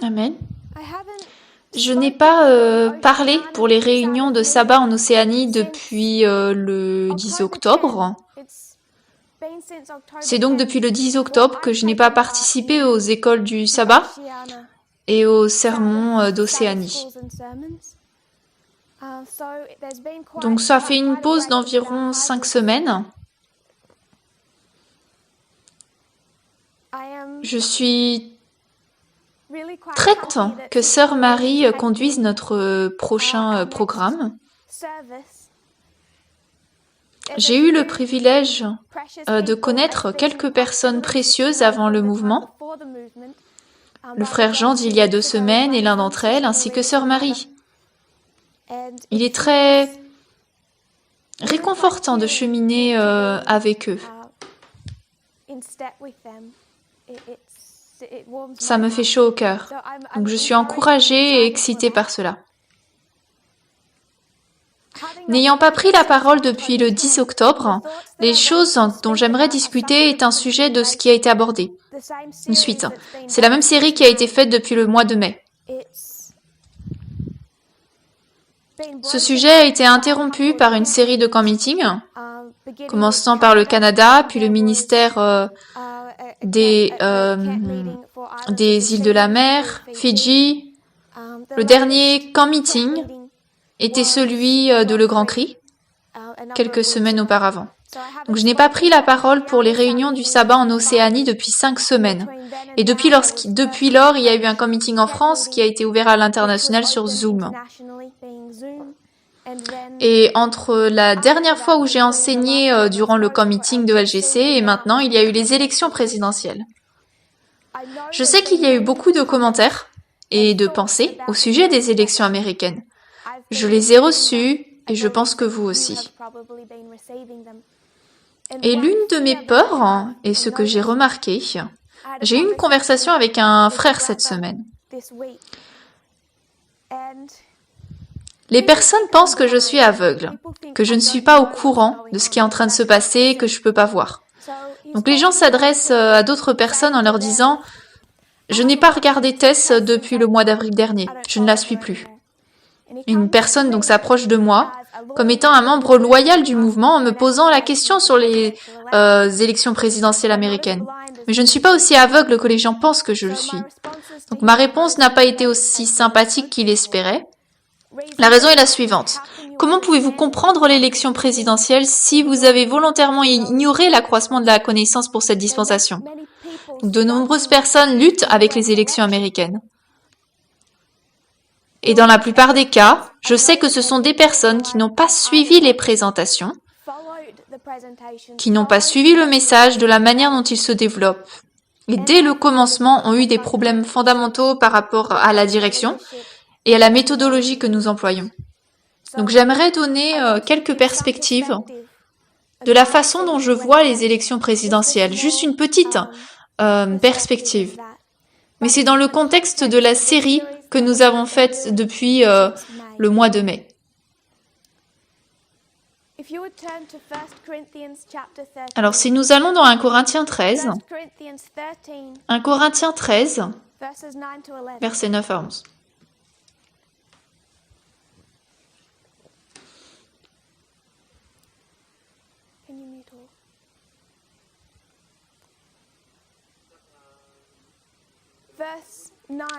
Amen. Je n'ai pas parlé pour les réunions de sabbat en Océanie depuis le 10 octobre. C'est donc depuis le 10 octobre que je n'ai pas participé aux écoles du sabbat et aux sermons d'Océanie. Donc ça fait une pause d'environ 5 semaines. Je suis très content que Sœur Marie conduise notre prochain programme. J'ai eu le privilège de connaître quelques personnes précieuses avant le mouvement. Le frère Jean d'il y a 2 semaines et l'un d'entre elles, ainsi que Sœur Marie. Il est très réconfortant de cheminer avec eux. Ça me fait chaud au cœur. Donc je suis encouragée et excitée par cela. N'ayant pas pris la parole depuis le 10 octobre, les choses dont j'aimerais discuter est un sujet de ce qui a été abordé. Une suite. C'est la même série qui a été faite depuis le mois de mai. Ce sujet a été interrompu par une série de camp meetings, commençant par le Canada, puis le ministère des îles de la mer, Fidji. Le dernier camp meeting était celui de Le Grand Cri, quelques semaines auparavant. Donc je n'ai pas pris la parole pour les réunions du sabbat en Océanie depuis 5 semaines. Et depuis lors, il y a eu un camp meeting en France qui a été ouvert à l'international sur Zoom. Et entre la dernière fois où j'ai enseigné durant le camp meeting de LGC et maintenant, il y a eu les élections présidentielles. Je sais qu'il y a eu beaucoup de commentaires et de pensées au sujet des élections américaines. Je les ai reçus et je pense que vous aussi. Et l'une de mes peurs, et ce que j'ai remarqué, j'ai eu une conversation avec un frère cette semaine. Les personnes pensent que je suis aveugle, que je ne suis pas au courant de ce qui est en train de se passer, que je ne peux pas voir. Donc les gens s'adressent à d'autres personnes en leur disant « Je n'ai pas regardé Tess depuis le mois d'avril dernier, je ne la suis plus. » Une personne donc s'approche de moi comme étant un membre loyal du mouvement en me posant la question sur les élections présidentielles américaines. Mais je ne suis pas aussi aveugle que les gens pensent que je le suis. Donc ma réponse n'a pas été aussi sympathique qu'il espérait. La raison est la suivante. Comment pouvez-vous comprendre l'élection présidentielle si vous avez volontairement ignoré l'accroissement de la connaissance pour cette dispensation? De nombreuses personnes luttent avec les élections américaines. Et dans la plupart des cas, je sais que ce sont des personnes qui n'ont pas suivi les présentations, qui n'ont pas suivi le message de la manière dont il se développe. Et dès le commencement, ont eu des problèmes fondamentaux par rapport à la direction et à la méthodologie que nous employons. Donc j'aimerais donner quelques perspectives de la façon dont je vois les élections présidentielles. Juste une petite perspective. Mais c'est dans le contexte de la série que nous avons faite depuis le mois de mai. Alors si nous allons dans 1 Corinthiens 13, 1 Corinthiens 13, versets 9 à 11.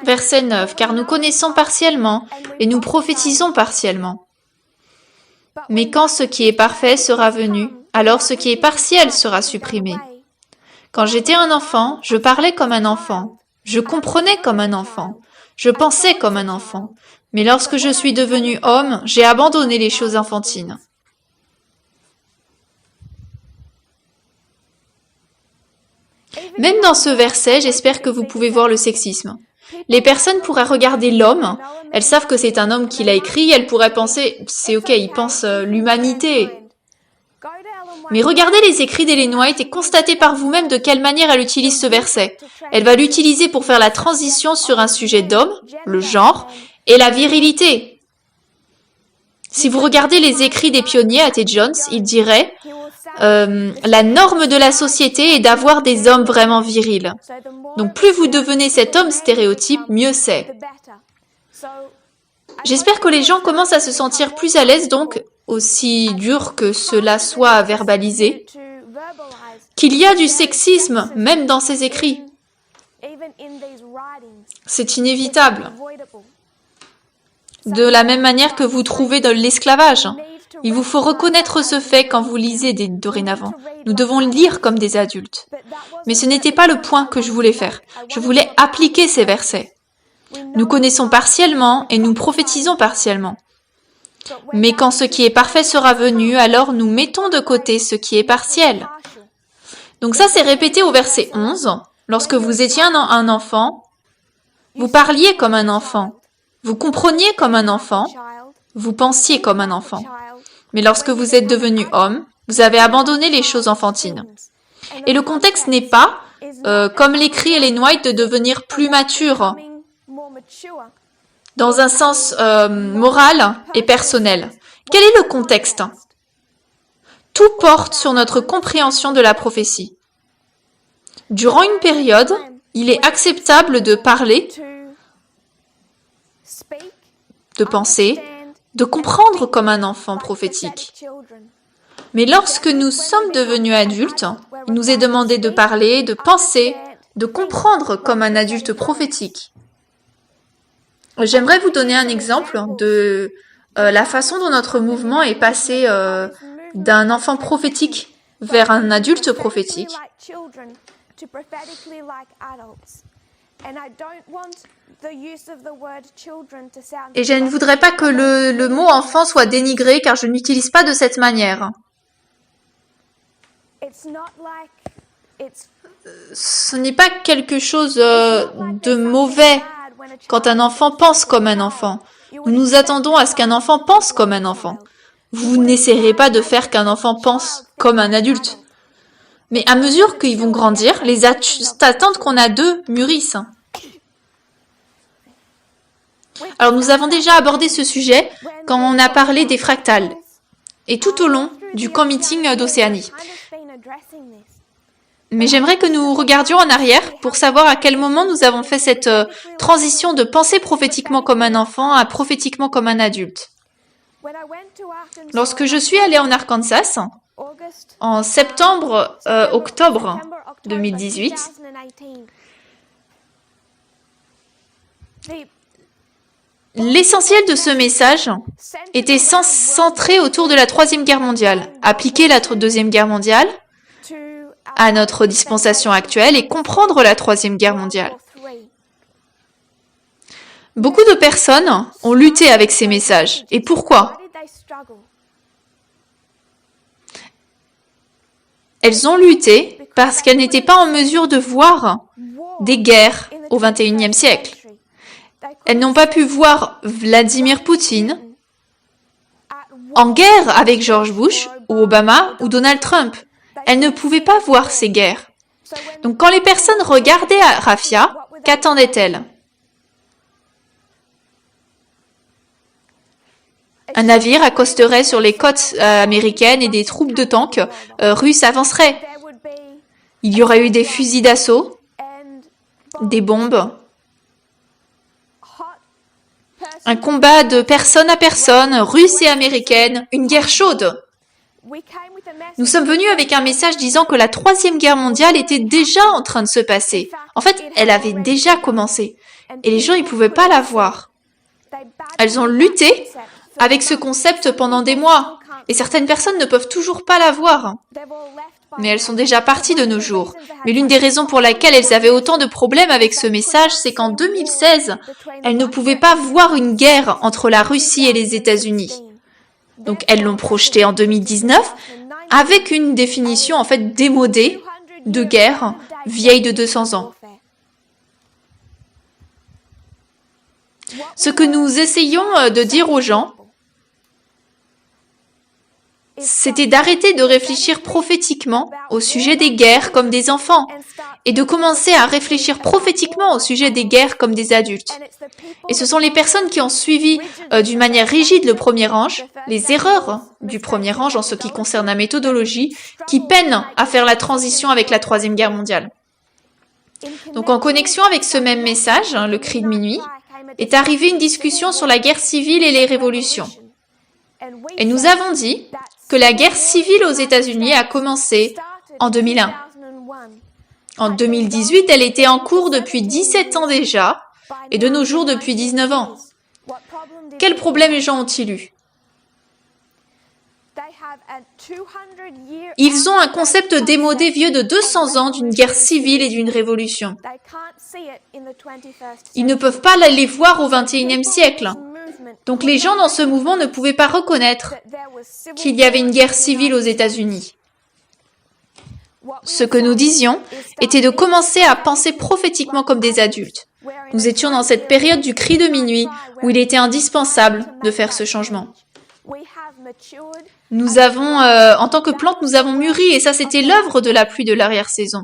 Verset 9. Car nous connaissons partiellement et nous prophétisons partiellement. Mais quand ce qui est parfait sera venu, alors ce qui est partiel sera supprimé. Quand j'étais un enfant, je parlais comme un enfant, je comprenais comme un enfant, je pensais comme un enfant. Mais lorsque je suis devenu homme, j'ai abandonné les choses enfantines. Même dans ce verset, j'espère que vous pouvez voir le sexisme. Les personnes pourraient regarder l'homme, elles savent que c'est un homme qui l'a écrit, elles pourraient penser, c'est ok, il pense l'humanité. Mais regardez les écrits d'Ellen White et constatez par vous-même de quelle manière elle utilise ce verset. Elle va l'utiliser pour faire la transition sur un sujet d'homme, le genre, et la virilité. Si vous regardez les écrits des pionniers, A.T. Jones, il dirait la norme de la société est d'avoir des hommes vraiment virils. Donc plus vous devenez cet homme stéréotype, mieux c'est. J'espère que les gens commencent à se sentir plus à l'aise, donc, aussi dur que cela soit à verbaliser, qu'il y a du sexisme, même dans ces écrits. C'est inévitable. De la même manière que vous trouvez de l'esclavage. Il vous faut reconnaître ce fait quand vous lisez dorénavant. Nous devons lire comme des adultes. Mais ce n'était pas le point que je voulais faire. Je voulais appliquer ces versets. Nous connaissons partiellement et nous prophétisons partiellement. Mais quand ce qui est parfait sera venu, alors nous mettons de côté ce qui est partiel. Donc ça, c'est répété au verset 11. Lorsque vous étiez un enfant, vous parliez comme un enfant, vous compreniez comme un enfant, vous pensiez comme un enfant. Mais lorsque vous êtes devenu homme, vous avez abandonné les choses enfantines. Et le contexte n'est pas, comme l'écrit Ellen White, de devenir plus mature, dans un sens moral et personnel. Quel est le contexte? Tout porte sur notre compréhension de la prophétie. Durant une période, il est acceptable de parler, de penser, de comprendre comme un enfant prophétique. Mais lorsque nous sommes devenus adultes, il nous est demandé de parler, de penser, de comprendre comme un adulte prophétique. J'aimerais vous donner un exemple de la façon dont notre mouvement est passé d'un enfant prophétique vers un adulte prophétique. Et je ne voudrais pas que le mot enfant soit dénigré car je n'utilise pas de cette manière. Ce n'est pas quelque chose de mauvais quand un enfant pense comme un enfant. Nous nous attendons à ce qu'un enfant pense comme un enfant. Vous n'essaierez pas de faire qu'un enfant pense comme un adulte. Mais à mesure qu'ils vont grandir, les attentes qu'on a d'eux mûrissent. Alors nous avons déjà abordé ce sujet quand on a parlé des fractales et tout au long du camp meeting d'Océanie. Mais j'aimerais que nous regardions en arrière pour savoir à quel moment nous avons fait cette transition de penser prophétiquement comme un enfant à prophétiquement comme un adulte. Lorsque je suis allée en Arkansas, en septembre-octobre 2018, l'essentiel de ce message était centré autour de la Troisième Guerre mondiale, appliquer la Deuxième Guerre mondiale à notre dispensation actuelle et comprendre la Troisième Guerre mondiale. Beaucoup de personnes ont lutté avec ces messages. Et pourquoi? Elles ont lutté parce qu'elles n'étaient pas en mesure de voir des guerres au XXIe siècle. Elles n'ont pas pu voir Vladimir Poutine en guerre avec George Bush ou Obama ou Donald Trump. Elles ne pouvaient pas voir ces guerres. Donc quand les personnes regardaient Rafia, qu'attendaient-elles? Un navire accosterait sur les côtes américaines et des troupes de tanks russes avanceraient. Il y aurait eu des fusils d'assaut, des bombes, un combat de personne à personne, russe et américaine, une guerre chaude. Nous sommes venus avec un message disant que la Troisième Guerre mondiale était déjà en train de se passer. En fait, elle avait déjà commencé. Et les gens, ils ne pouvaient pas la voir. Elles ont lutté avec ce concept pendant des mois. Et certaines personnes ne peuvent toujours pas la voir. Mais elles sont déjà parties de nos jours. Mais l'une des raisons pour laquelle elles avaient autant de problèmes avec ce message, c'est qu'en 2016, elles ne pouvaient pas voir une guerre entre la Russie et les États-Unis. Donc elles l'ont projeté en 2019 avec une définition en fait démodée de guerre vieille de 200 ans. Ce que nous essayons de dire aux gens, c'était d'arrêter de réfléchir prophétiquement au sujet des guerres comme des enfants et de commencer à réfléchir prophétiquement au sujet des guerres comme des adultes. Et ce sont les personnes qui ont suivi d'une manière rigide le premier ange, les erreurs du premier ange en ce qui concerne la méthodologie, qui peinent à faire la transition avec la Troisième Guerre mondiale. Donc en connexion avec ce même message, le cri de minuit, est arrivée une discussion sur la guerre civile et les révolutions. Et nous avons dit que la guerre civile aux États-Unis a commencé en 2001. En 2018, elle était en cours depuis 17 ans déjà, et de nos jours depuis 19 ans. Quels problèmes les gens ont-ils eu? Ils ont un concept démodé vieux de 200 ans d'une guerre civile et d'une révolution. Ils ne peuvent pas les voir au XXIe siècle. Donc les gens dans ce mouvement ne pouvaient pas reconnaître qu'il y avait une guerre civile aux États-Unis. Ce que nous disions était de commencer à penser prophétiquement comme des adultes. Nous étions dans cette période du cri de minuit où il était indispensable de faire ce changement. Nous avons, en tant que plante, nous avons mûri et ça c'était l'œuvre de la pluie de l'arrière-saison.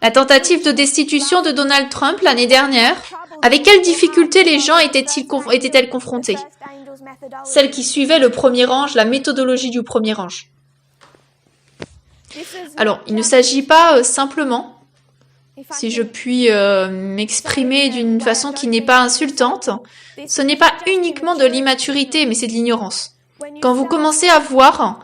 La tentative de destitution de Donald Trump l'année dernière, avec quelles difficultés les gens étaient-elles confrontés? Celles qui suivaient le premier ange, la méthodologie du premier ange. Alors, il ne s'agit pas simplement, si je puis m'exprimer d'une façon qui n'est pas insultante, ce n'est pas uniquement de l'immaturité, mais c'est de l'ignorance. Quand vous commencez à voir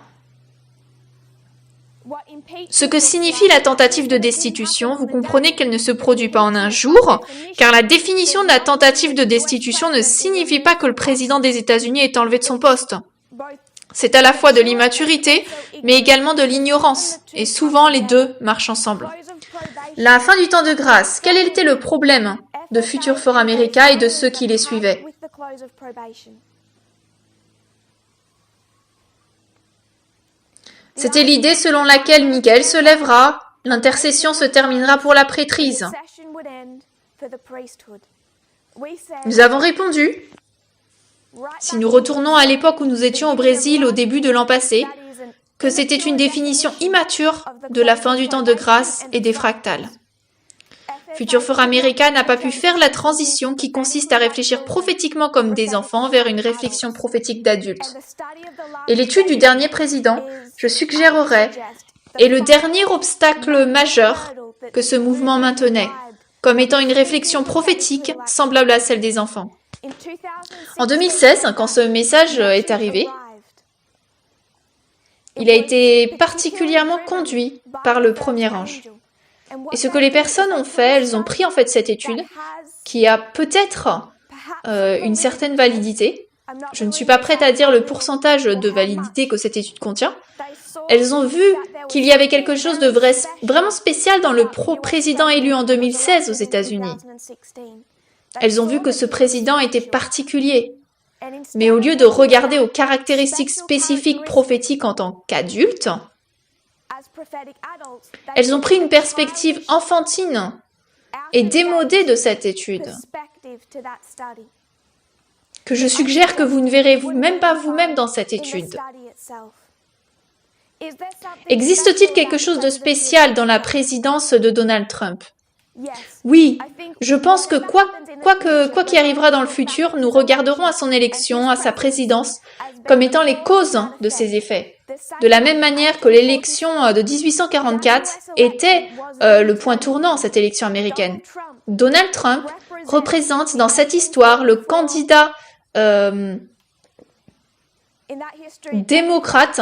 ce que signifie la tentative de destitution, vous comprenez qu'elle ne se produit pas en un jour, car la définition de la tentative de destitution ne signifie pas que le président des États-Unis est enlevé de son poste. C'est à la fois de l'immaturité, mais également de l'ignorance, et souvent les deux marchent ensemble. La fin du temps de grâce, quel était le problème de Future for America et de ceux qui les suivaient? C'était l'idée selon laquelle Michael se lèvera, l'intercession se terminera pour la prêtrise. Nous avons répondu, si nous retournons à l'époque où nous étions au Brésil au début de l'an passé, que c'était une définition immature de la fin du temps de grâce et des fractales. Future for America n'a pas pu faire la transition qui consiste à réfléchir prophétiquement comme des enfants vers une réflexion prophétique d'adultes. Et l'étude du dernier président, je suggérerais, est le dernier obstacle majeur que ce mouvement maintenait, comme étant une réflexion prophétique semblable à celle des enfants. En 2016, quand ce message est arrivé, il a été particulièrement conduit par le premier ange. Et ce que les personnes ont fait, elles ont pris en fait cette étude, qui a peut-être une certaine validité. Je ne suis pas prête à dire le pourcentage de validité que cette étude contient. Elles ont vu qu'il y avait quelque chose de vraiment spécial dans le président élu en 2016 aux États-Unis. Elles ont vu que ce président était particulier. Mais au lieu de regarder aux caractéristiques spécifiques prophétiques en tant qu'adultes, elles ont pris une perspective enfantine et démodée de cette étude, que je suggère que vous ne verrez même pas vous-même dans cette étude. Existe-t-il quelque chose de spécial dans la présidence de Donald Trump? Oui, je pense que quoi qu'il arrivera dans le futur, nous regarderons à son élection, à sa présidence, comme étant les causes de ses effets. De la même manière que l'élection de 1844 était le point tournant, cette élection américaine. Donald Trump représente dans cette histoire le candidat démocrate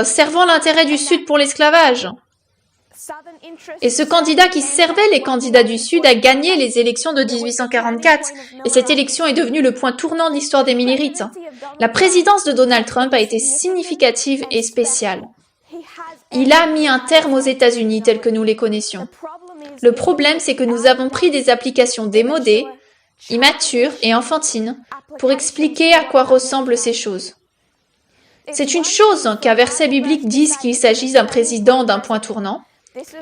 servant l'intérêt du Sud pour l'esclavage. Et ce candidat qui servait les candidats du Sud a gagné les élections de 1844. Et cette élection est devenue le point tournant de l'histoire des Millerites. La présidence de Donald Trump a été significative et spéciale. Il a mis un terme aux États-Unis tels que nous les connaissions. Le problème, c'est que nous avons pris des applications démodées, immatures et enfantines pour expliquer à quoi ressemblent ces choses. C'est une chose qu'un verset biblique dise qu'il s'agit d'un président d'un point tournant.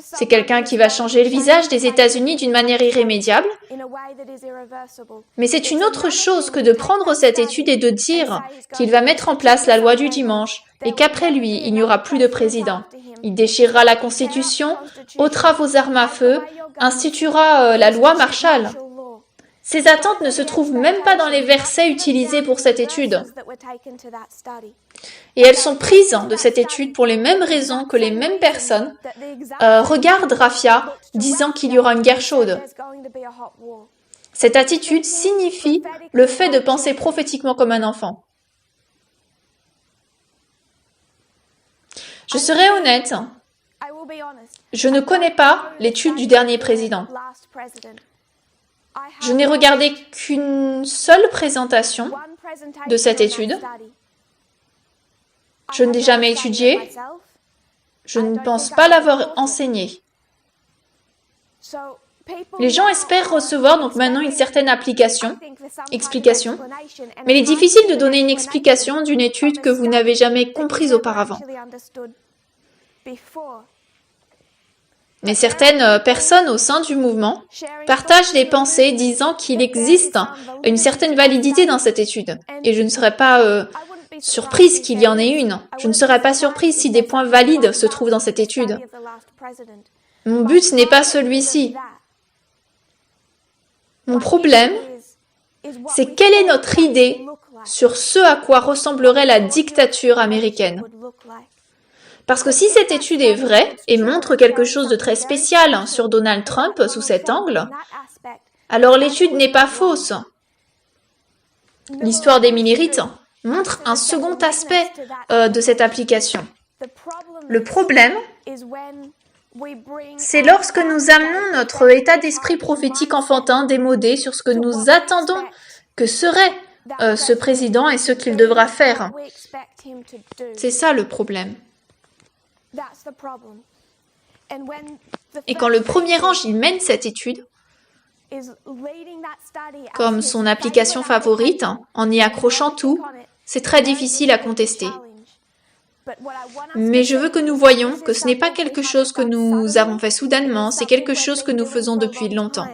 C'est quelqu'un qui va changer le visage des États-Unis d'une manière irrémédiable, Mais c'est une autre chose que de prendre cette étude et de dire qu'il va mettre en place la loi du dimanche et qu'après lui, il n'y aura plus de président. Il déchirera la Constitution, ôtera vos armes à feu, instituera la loi Marshall. Ces attentes ne se trouvent même pas dans les versets utilisés pour cette étude. Et elles sont prises de cette étude pour les mêmes raisons que les mêmes personnes regardent Raffia disant qu'il y aura une guerre chaude. Cette attitude signifie le fait de penser prophétiquement comme un enfant. Je serai honnête, je ne connais pas l'étude du dernier président. Je n'ai regardé qu'une seule présentation de cette étude. Je ne l'ai jamais étudiée. Je ne pense pas l'avoir enseignée. Les gens espèrent recevoir donc maintenant une certaine explication, mais il est difficile de donner une explication d'une étude que vous n'avez jamais comprise auparavant. Mais certaines personnes au sein du mouvement partagent les pensées disant qu'il existe une certaine validité dans cette étude. Et je ne serais pas surprise qu'il y en ait une. Je ne serais pas surprise si des points valides se trouvent dans cette étude. Mon but n'est pas celui-ci. Mon problème, c'est quelle est notre idée sur ce à quoi ressemblerait la dictature américaine. Parce que si cette étude est vraie et montre quelque chose de très spécial sur Donald Trump sous cet angle, alors l'étude n'est pas fausse. L'histoire d'Emily Ritt montre un second aspect de cette application. Le problème, c'est lorsque nous amenons notre état d'esprit prophétique enfantin démodé sur ce que nous attendons que serait ce président et ce qu'il devra faire. C'est ça le problème. Et quand le premier ange il mène cette étude, comme son application favorite, en y accrochant tout, c'est très difficile à contester. Mais je veux que nous voyions que ce n'est pas quelque chose que nous avons fait soudainement, c'est quelque chose que nous faisons depuis longtemps.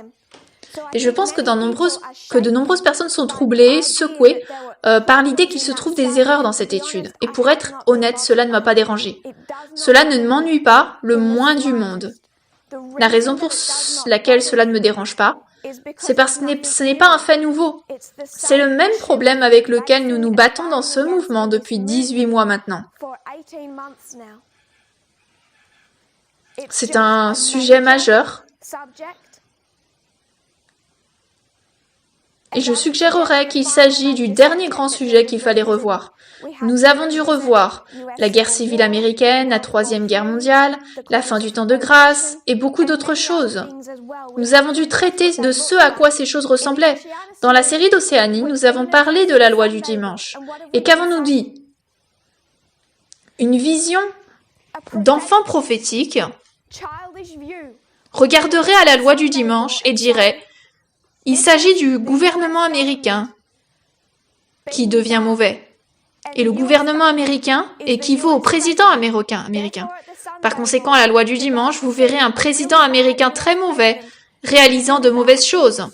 Et je pense que de nombreuses personnes sont troublées, secouées par l'idée qu'il se trouve des erreurs dans cette étude. Et pour être honnête, cela ne m'a pas dérangé. Cela ne m'ennuie pas le moins du monde. La raison pour laquelle cela ne me dérange pas, c'est parce que ce n'est pas un fait nouveau. C'est le même problème avec lequel nous nous battons dans ce mouvement depuis 18 mois maintenant. C'est un sujet majeur. Et je suggérerais qu'il s'agit du dernier grand sujet qu'il fallait revoir. Nous avons dû revoir la guerre civile américaine, la Troisième Guerre mondiale, la fin du temps de grâce et beaucoup d'autres choses. Nous avons dû traiter de ce à quoi ces choses ressemblaient. Dans la série d'Océanie, nous avons parlé de la loi du dimanche. Et qu'avons-nous dit? Une vision d'enfant prophétique regarderait à la loi du dimanche et dirait: il s'agit du gouvernement américain qui devient mauvais. Et le gouvernement américain équivaut au président américain. Par conséquent, à la loi du dimanche, vous verrez un président américain très mauvais, réalisant de mauvaises choses.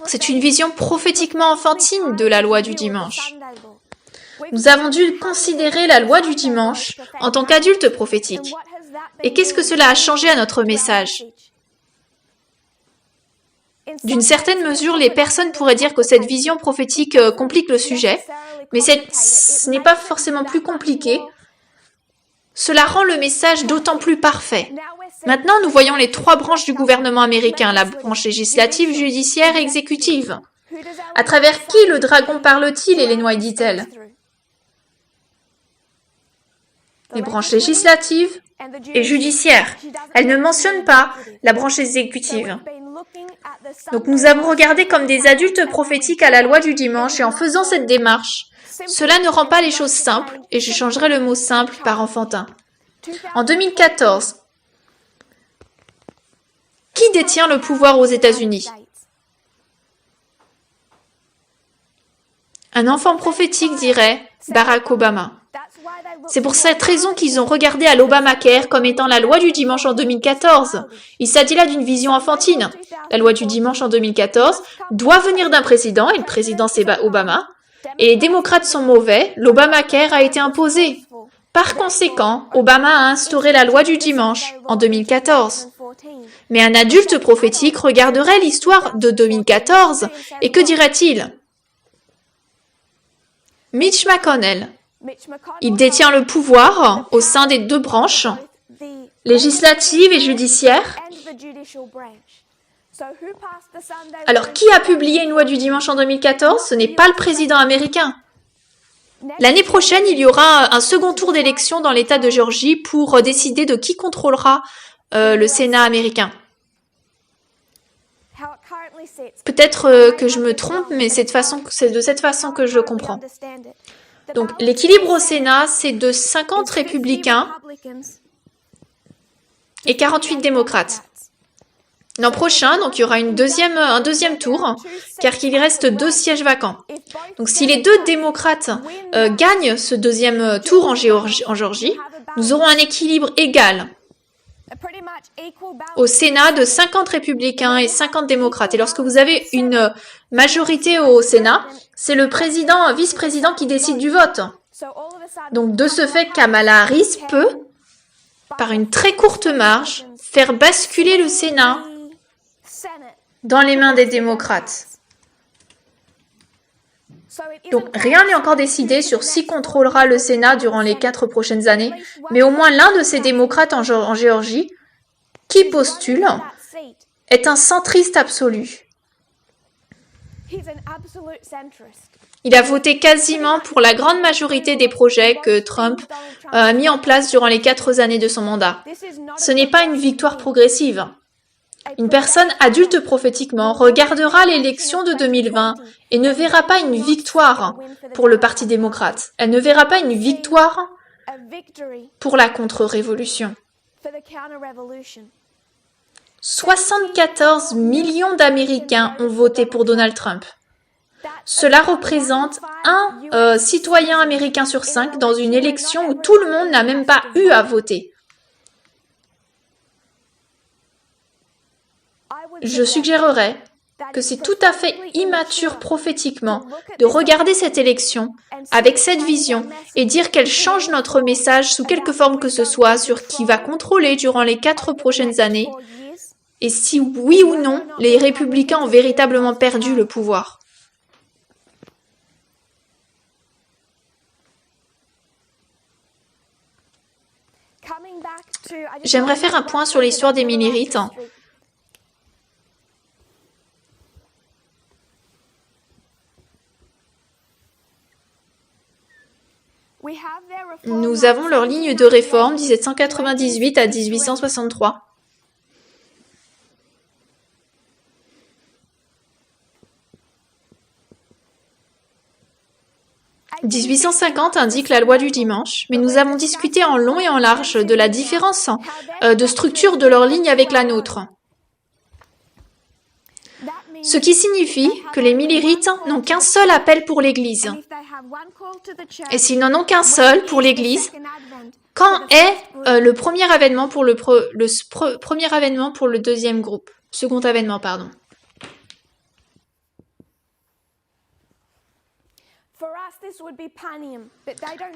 C'est une vision prophétiquement enfantine de la loi du dimanche. Nous avons dû considérer la loi du dimanche en tant qu'adulte prophétique. Et qu'est-ce que cela a changé à notre message? D'une certaine mesure, les personnes pourraient dire que cette vision prophétique complique le sujet, mais ce n'est pas forcément plus compliqué. Cela rend le message d'autant plus parfait. Maintenant, nous voyons les trois branches du gouvernement américain, la branche législative, judiciaire et exécutive. À travers qui le dragon parle-t-il et les noix dit-elle? Les branches législatives et judiciaires. Elle ne mentionne pas la branche exécutive. Donc nous avons regardé comme des adultes prophétiques à la loi du dimanche et en faisant cette démarche, cela ne rend pas les choses simples et je changerai le mot simple par enfantin. En 2014, qui détient le pouvoir aux États-Unis? Un enfant prophétique dirait Barack Obama. C'est pour cette raison qu'ils ont regardé à l'Obamacare comme étant la loi du dimanche en 2014. Il s'agit là d'une vision enfantine. La loi du dimanche en 2014 doit venir d'un président, et le président c'est Obama. Et les démocrates sont mauvais, l'Obamacare a été imposé. Par conséquent, Obama a instauré la loi du dimanche en 2014. Mais un adulte prophétique regarderait l'histoire de 2014 et que dirait-il? Mitch McConnell. Il détient le pouvoir au sein des deux branches, législative et judiciaire. Alors, qui a publié une loi du dimanche en 2014? Ce n'est pas le président américain. L'année prochaine, il y aura un second tour d'élection dans l'État de Géorgie pour décider de qui contrôlera le Sénat américain. Peut-être que je me trompe, mais c'est de cette façon que je comprends. Donc, l'équilibre au Sénat, c'est de 50 républicains et 48 démocrates. L'an prochain, donc, il y aura un deuxième tour, car il reste 2 sièges vacants. Donc, si les 2 démocrates gagnent ce deuxième tour en Géorgie, nous aurons un équilibre égal au Sénat de 50 républicains et 50 démocrates. Et lorsque vous avez une majorité au Sénat, c'est le vice-président qui décide du vote. Donc, de ce fait, Kamala Harris peut, par une très courte marge, faire basculer le Sénat dans les mains des démocrates. Donc, rien n'est encore décidé sur qui contrôlera le Sénat durant les 4 prochaines années, mais au moins l'un de ces démocrates en Géorgie, qui postule, est un centriste absolu. Il a voté quasiment pour la grande majorité des projets que Trump a mis en place durant les 4 années de son mandat. Ce n'est pas une victoire progressive. Une personne adulte prophétiquement regardera l'élection de 2020 et ne verra pas une victoire pour le Parti démocrate. Elle ne verra pas une victoire pour la contre-révolution. 74 millions d'Américains ont voté pour Donald Trump. Cela représente un citoyen américain sur 5 dans une élection où tout le monde n'a même pas eu à voter. Je suggérerais que c'est tout à fait immature prophétiquement de regarder cette élection avec cette vision et dire qu'elle change notre message sous quelque forme que ce soit sur qui va contrôler durant les 4 prochaines années et si oui ou non les républicains ont véritablement perdu le pouvoir. J'aimerais faire un point sur l'histoire des millérites. Nous avons leur ligne de réforme 1798 à 1863. « 1850 indique la loi du dimanche, mais nous avons discuté en long et en large de la différence de structure de leur ligne avec la nôtre. Ce qui signifie que les millérites n'ont qu'un seul appel pour l'Église. Et s'ils n'en ont qu'un seul pour l'Église, quand est le premier avènement pour premier avènement pour le deuxième groupe, second avènement, pardon.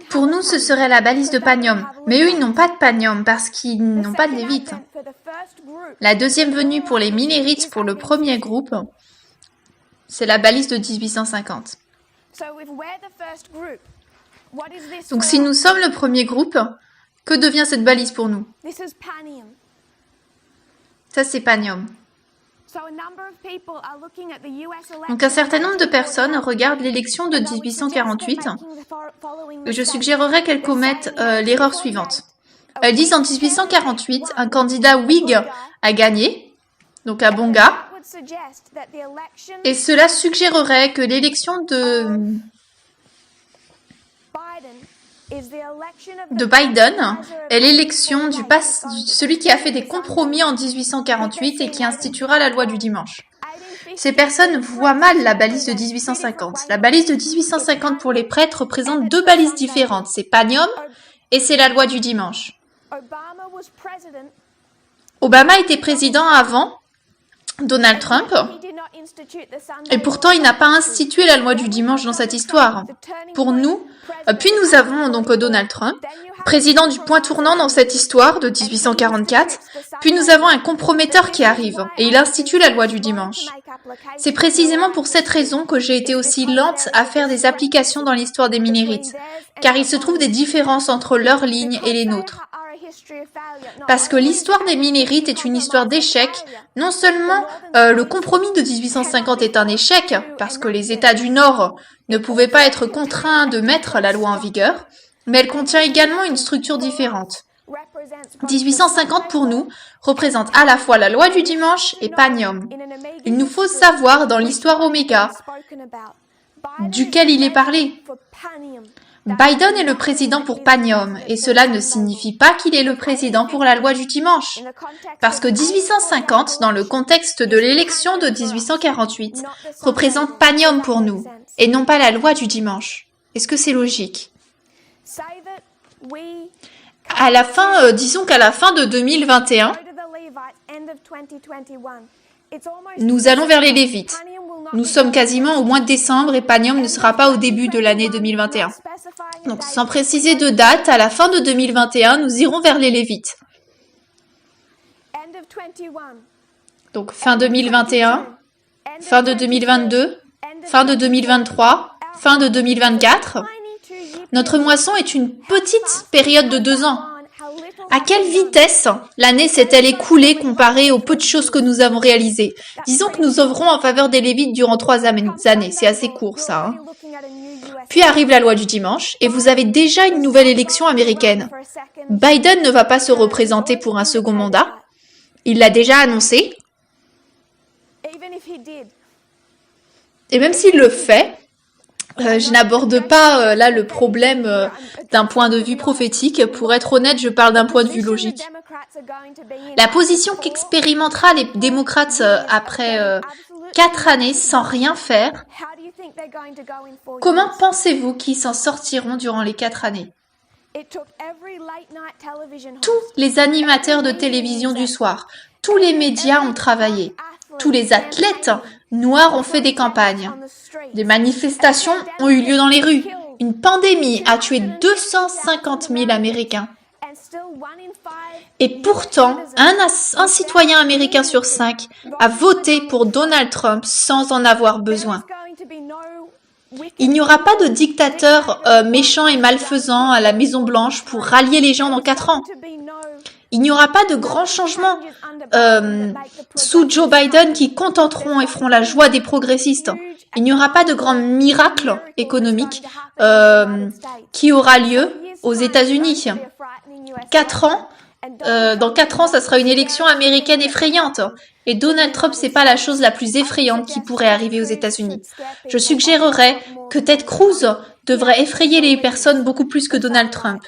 Pour nous, ce serait la balise de Panium, mais eux, ils n'ont pas de Panium parce qu'ils n'ont pas de Lévites. La deuxième venue pour les millérites pour le premier groupe, c'est la balise de 1850. Donc si nous sommes le premier groupe, que devient cette balise pour nous? Ça, c'est Panium. Donc un certain nombre de personnes regardent l'élection de 1848 et je suggérerais qu'elles commettent l'erreur suivante. Elles disent en 1848, un candidat Whig a gagné, donc à Bonga, et cela suggérerait que l'élection de Biden est l'élection de celui qui a fait des compromis en 1848 et qui instituera la loi du dimanche. Ces personnes voient mal la balise de 1850. La balise de 1850 pour les prêtres représente 2 balises différentes, c'est Panium et c'est la loi du dimanche. Obama était président avant Donald Trump, et pourtant il n'a pas institué la loi du dimanche dans cette histoire. Pour nous, puis nous avons donc Donald Trump, président du point tournant dans cette histoire de 1844, puis nous avons un comprometteur qui arrive, et il institue la loi du dimanche. C'est précisément pour cette raison que j'ai été aussi lente à faire des applications dans l'histoire des Minérites, car il se trouve des différences entre leurs lignes et les nôtres. Parce que l'histoire des Minérites est une histoire d'échec. Non seulement le compromis de 1850 est un échec, parce que les États du Nord ne pouvaient pas être contraints de mettre la loi en vigueur, mais elle contient également une structure différente. 1850 pour nous représente à la fois la loi du dimanche et Pagnum. Il nous faut savoir dans l'histoire Oméga, duquel il est parlé. Biden est le président pour Pagnum, et cela ne signifie pas qu'il est le président pour la loi du dimanche. Parce que 1850, dans le contexte de l'élection de 1848, représente Pagnum pour nous, et non pas la loi du dimanche. Est-ce que c'est logique? À la fin, disons qu'à la fin de 2021, nous allons vers les Lévites. Nous sommes quasiment au mois de décembre et Pagnum ne sera pas au début de l'année 2021. Donc, sans préciser de date, à la fin de 2021, nous irons vers les Lévites. Donc, fin 2021, fin de 2022, fin de 2023, fin de 2024. Notre moisson est une petite période de 2 ans. À quelle vitesse l'année s'est-elle écoulée comparée aux peu de choses que nous avons réalisées? Disons que nous œuvrons en faveur des Lévites durant 3 années. C'est assez court, ça. Hein. Puis arrive la loi du dimanche, et vous avez déjà une nouvelle élection américaine. Biden ne va pas se représenter pour un second mandat. Il l'a déjà annoncé. Et même s'il le fait, je n'aborde pas là le problème d'un point de vue prophétique. Pour être honnête, je parle d'un point de vue logique. La position qu'expérimentera les démocrates après 4 années sans rien faire, comment pensez-vous qu'ils s'en sortiront durant les 4 années? Tous les animateurs de télévision du soir, tous les médias ont travaillé, tous les athlètes noirs ont fait des campagnes. Des manifestations ont eu lieu dans les rues. Une pandémie a tué 250 000 Américains. Et pourtant, un citoyen américain sur 5 a voté pour Donald Trump sans en avoir besoin. Il n'y aura pas de dictateur méchant et malfaisant à la Maison-Blanche pour rallier les gens dans 4 ans. Il n'y aura pas de grands changements sous Joe Biden qui contenteront et feront la joie des progressistes. Il n'y aura pas de grand miracle économique qui aura lieu aux États-Unis. 4 ans, dans 4 ans, ça sera une élection américaine effrayante. Et Donald Trump, c'est pas la chose la plus effrayante qui pourrait arriver aux États-Unis. Je suggérerais que Ted Cruz devrait effrayer les personnes beaucoup plus que Donald Trump.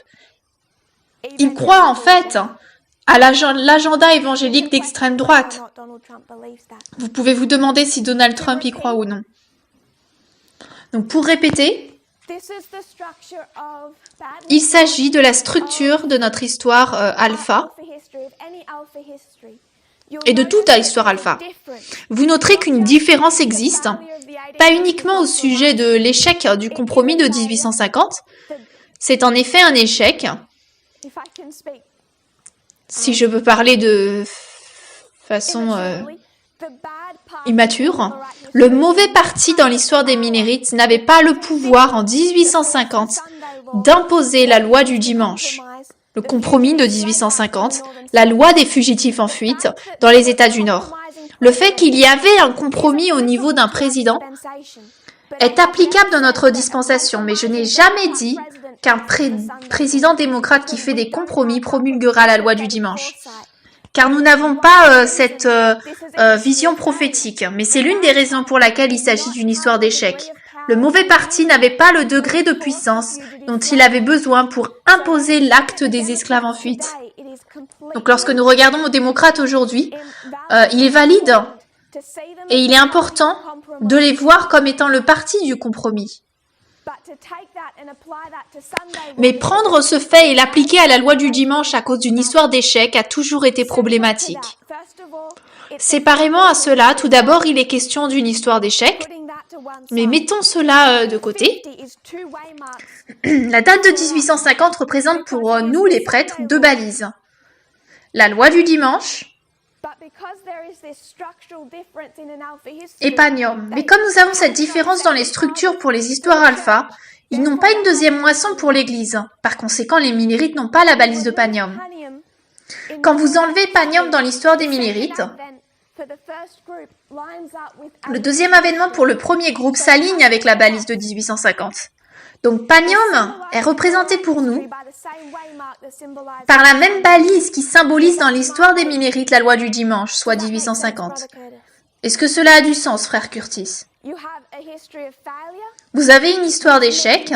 Il croit en fait à l'agenda évangélique d'extrême droite. Vous pouvez vous demander si Donald Trump y croit ou non. Donc pour répéter, il s'agit de la structure de notre histoire alpha et de toute l'histoire alpha. Vous noterez qu'une différence existe, pas uniquement au sujet de l'échec du compromis de 1850, c'est en effet un échec. Si je peux parler de façon immature, le mauvais parti dans l'histoire des Minérites n'avait pas le pouvoir en 1850 d'imposer la loi du dimanche, le compromis de 1850, la loi des fugitifs en fuite dans les États du Nord. Le fait qu'il y avait un compromis au niveau d'un président est applicable dans notre dispensation, mais je n'ai jamais dit qu'un président démocrate qui fait des compromis promulguera la loi du dimanche. Car nous n'avons pas cette vision prophétique, mais c'est l'une des raisons pour laquelle il s'agit d'une histoire d'échec. Le mauvais parti n'avait pas le degré de puissance dont il avait besoin pour imposer l'acte des esclaves en fuite. Donc lorsque nous regardons aux démocrates aujourd'hui, il est valide et il est important de les voir comme étant le parti du compromis. Mais prendre ce fait et l'appliquer à la loi du dimanche à cause d'une histoire d'échec a toujours été problématique. Séparément à cela, tout d'abord, il est question d'une histoire d'échec, mais mettons cela de côté. La date de 1850 représente pour nous, les prêtres, deux balises. La loi du dimanche et Panium. Mais comme nous avons cette différence dans les structures pour les histoires alpha, ils n'ont pas une deuxième moisson pour l'Église. Par conséquent, les Minérites n'ont pas la balise de Panium. Quand vous enlevez Panium dans l'histoire des Minérites, le deuxième avènement pour le premier groupe s'aligne avec la balise de 1850. Donc Panium est représenté pour nous par la même balise qui symbolise dans l'histoire des Minérites la loi du dimanche, soit 1850. Est-ce que cela a du sens, frère Curtis? Vous avez une histoire d'échec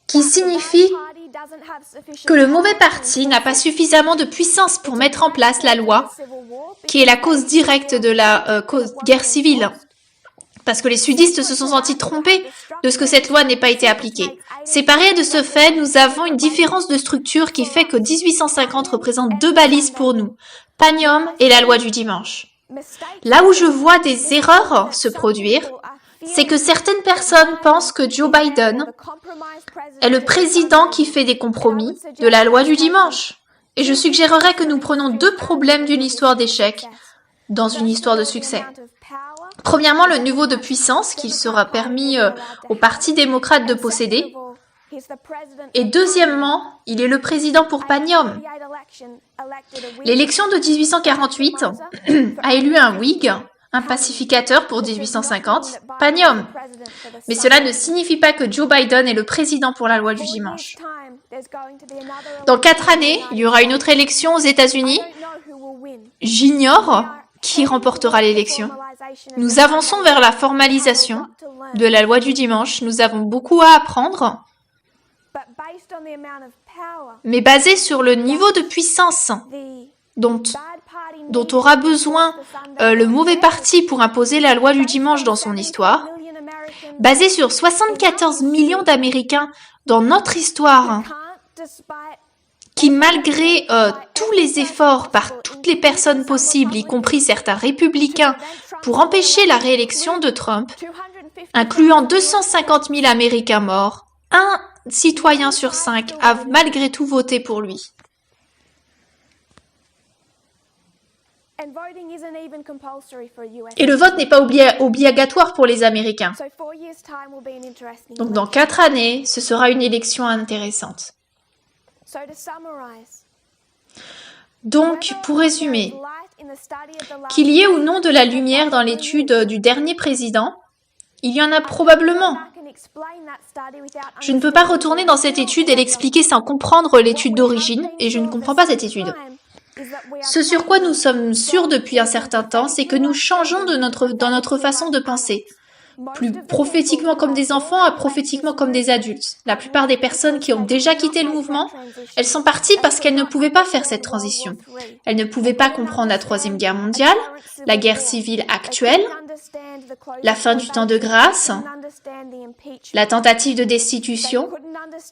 qui signifie que le mauvais parti n'a pas suffisamment de puissance pour mettre en place la loi, qui est la cause directe de la guerre civile. Parce que les sudistes se sont sentis trompés de ce que cette loi n'ait pas été appliquée. Séparés de ce fait, nous avons une différence de structure qui fait que 1850 représente deux balises pour nous, Panium et la loi du dimanche. Là où je vois des erreurs se produire, c'est que certaines personnes pensent que Joe Biden est le président qui fait des compromis de la loi du dimanche. Et je suggérerais que nous prenons deux problèmes d'une histoire d'échec dans une histoire de succès. Premièrement, le niveau de puissance qu'il sera permis au Parti démocrate de posséder. Et deuxièmement, il est le président pour Panium. L'élection de 1848 a élu un Whig, un pacificateur pour 1850, Panium. Mais cela ne signifie pas que Joe Biden est le président pour la loi du dimanche. Dans 4 années, il y aura une autre élection aux États-Unis. J'ignore qui remportera l'élection. Nous avançons vers la formalisation de la loi du dimanche. Nous avons beaucoup à apprendre, mais basé sur le niveau de puissance dont aura besoin le mauvais parti pour imposer la loi du dimanche dans son histoire, basé sur 74 millions d'Américains dans notre histoire, qui malgré tous les efforts par toutes les personnes possibles, y compris certains républicains, pour empêcher la réélection de Trump, incluant 250 000 Américains morts, un citoyen sur 5 a malgré tout voté pour lui. Et le vote n'est pas obligatoire pour les Américains. Donc dans 4 années, ce sera une élection intéressante. Donc, pour résumer, qu'il y ait ou non de la lumière dans l'étude du dernier président, il y en a probablement. Je ne peux pas retourner dans cette étude et l'expliquer sans comprendre l'étude d'origine, et je ne comprends pas cette étude. Ce sur quoi nous sommes sûrs depuis un certain temps, c'est que nous changeons dans notre façon de penser. Plus prophétiquement comme des enfants à prophétiquement comme des adultes. La plupart des personnes qui ont déjà quitté le mouvement, elles sont parties parce qu'elles ne pouvaient pas faire cette transition. Elles ne pouvaient pas comprendre la Troisième Guerre mondiale, la guerre civile actuelle, la fin du temps de grâce, la tentative de destitution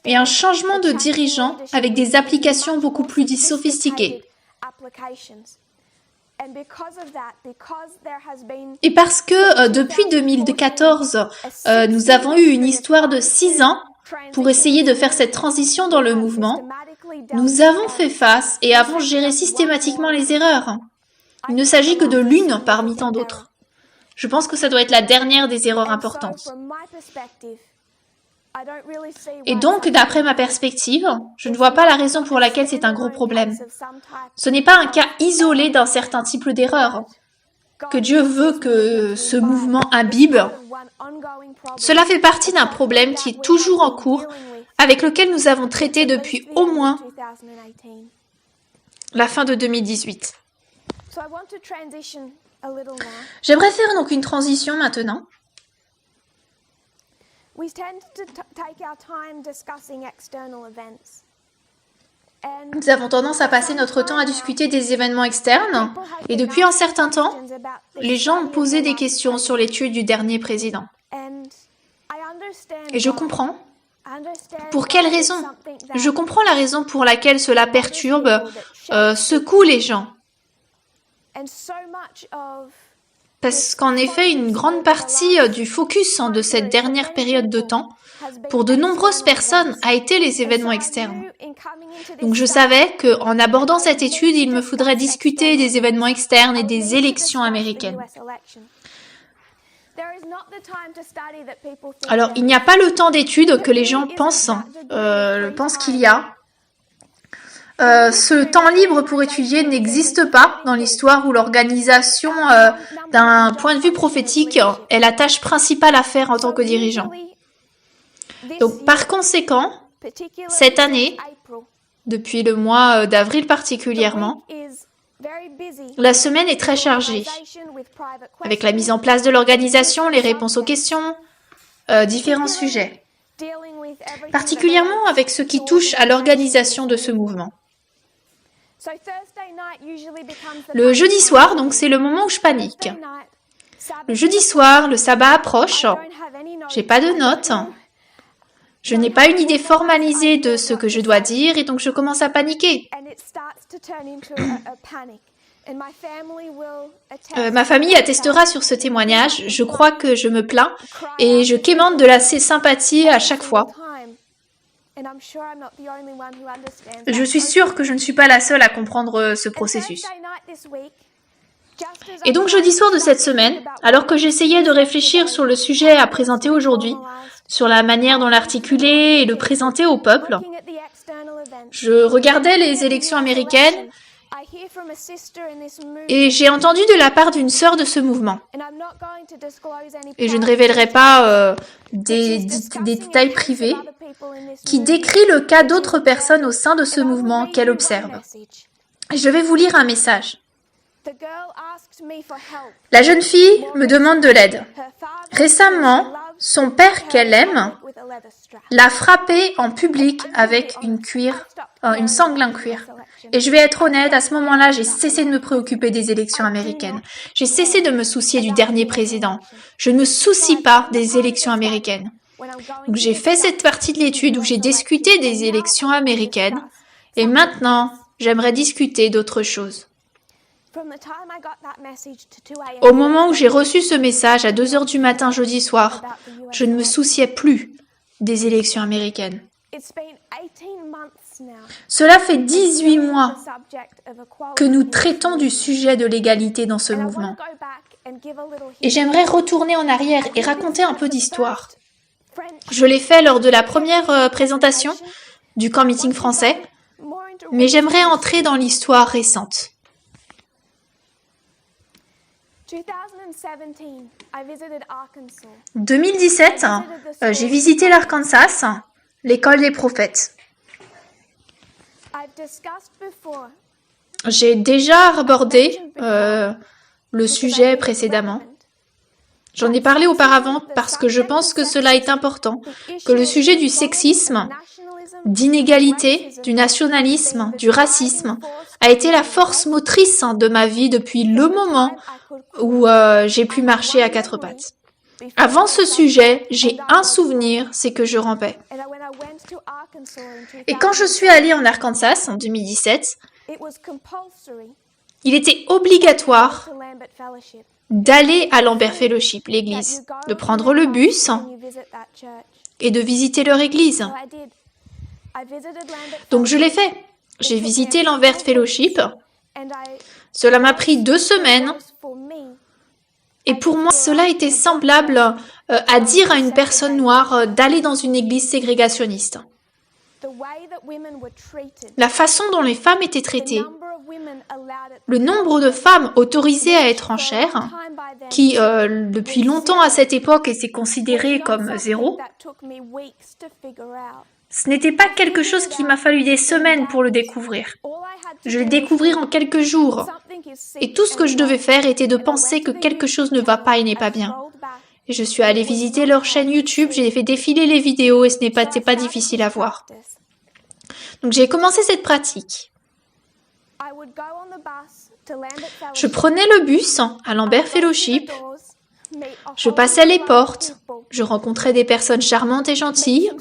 et un changement de dirigeant avec des applications beaucoup plus sophistiquées. Et parce que depuis 2014, nous avons eu une histoire de 6 ans pour essayer de faire cette transition dans le mouvement, nous avons fait face et avons géré systématiquement les erreurs. Il ne s'agit que de l'une parmi tant d'autres. Je pense que ça doit être la dernière des erreurs importantes. Et donc, d'après ma perspective, je ne vois pas la raison pour laquelle c'est un gros problème. Ce n'est pas un cas isolé d'un certain type d'erreur que Dieu veut que ce mouvement imbibe. Cela fait partie d'un problème qui est toujours en cours, avec lequel nous avons traité depuis au moins la fin de 2018. J'aimerais faire donc une transition maintenant. Nous avons tendance à passer notre temps à discuter des événements externes, et depuis un certain temps, les gens ont posé des questions sur l'étude du dernier président. Et je comprends. Pour quelle raison? Je comprends la raison pour laquelle cela perturbe, secoue les gens. Parce qu'en effet, une grande partie du focus de cette dernière période de temps, pour de nombreuses personnes, a été les événements externes. Donc je savais qu'en abordant cette étude, il me faudrait discuter des événements externes et des élections américaines. Alors, il n'y a pas le temps d'étude que les gens pensent qu'il y a. Ce temps libre pour étudier n'existe pas dans l'histoire où l'organisation, d'un point de vue prophétique, est la tâche principale à faire en tant que dirigeant. Donc, par conséquent, cette année, depuis le mois d'avril particulièrement, la semaine est très chargée, avec la mise en place de l'organisation, les réponses aux questions, différents sujets, particulièrement avec ce qui touche à l'organisation de ce mouvement. Le jeudi soir, donc, c'est le moment où je panique. Le jeudi soir, le sabbat approche, j'ai pas de notes, je n'ai pas une idée formalisée de ce que je dois dire et donc je commence à paniquer. Ma famille attestera sur ce témoignage. Je crois que je me plains et je quémande de la sympathie à chaque fois. Je suis sûre que je ne suis pas la seule à comprendre ce processus. Et donc jeudi soir de cette semaine, alors que j'essayais de réfléchir sur le sujet à présenter aujourd'hui, sur la manière dont l'articuler et le présenter au peuple, je regardais les élections américaines et j'ai entendu de la part d'une sœur de ce mouvement. Et je ne révélerai pas des détails privés, qui décrit le cas d'autres personnes au sein de ce mouvement qu'elle observe. Je vais vous lire un message. La jeune fille me demande de l'aide. Récemment, son père qu'elle aime l'a frappée en public avec une sangle en cuir. Et je vais être honnête, à ce moment-là, j'ai cessé de me préoccuper des élections américaines. J'ai cessé de me soucier du dernier président. Je ne me soucie pas des élections américaines. Donc, j'ai fait cette partie de l'étude où j'ai discuté des élections américaines. Et maintenant, j'aimerais discuter d'autre chose. Au moment où j'ai reçu ce message à 2h du matin jeudi soir, je ne me souciais plus des élections américaines. Cela fait 18 mois que nous traitons du sujet de l'égalité dans ce mouvement. Et j'aimerais retourner en arrière et raconter un peu d'histoire. Je l'ai fait lors de la première présentation du camp meeting français, mais j'aimerais entrer dans l'histoire récente. 2017, j'ai visité l'Arkansas, l'école des prophètes. J'ai déjà abordé le sujet précédemment. J'en ai parlé auparavant parce que je pense que cela est important, que le sujet du sexisme, d'inégalité, du nationalisme, du racisme a été la force motrice de ma vie depuis le moment où j'ai pu marcher à quatre pattes. Avant ce sujet, j'ai un souvenir, c'est que je rampais. Et quand je suis allée en Arkansas en 2017, il était obligatoire d'aller à Lambert Fellowship, l'église, de prendre le bus et de visiter leur église. Donc je l'ai fait. J'ai visité Lambert Fellowship. Cela m'a pris 2 semaines. Et pour moi, cela était semblable à dire à une personne noire d'aller dans une église ségrégationniste. La façon dont les femmes étaient traitées, le nombre de femmes autorisées à être en chair, qui depuis longtemps à cette époque étaient considérées comme 0, ce n'était pas quelque chose qui m'a fallu des semaines pour le découvrir. Je l'ai découvert en quelques jours. Et tout ce que je devais faire était de penser que quelque chose ne va pas et n'est pas bien. Et je suis allée visiter leur chaîne YouTube, j'ai fait défiler les vidéos et ce n'était pas difficile à voir. Donc j'ai commencé cette pratique. Je prenais le bus à Lambert Fellowship, je passais les portes, Je rencontrais des personnes charmantes et gentilles.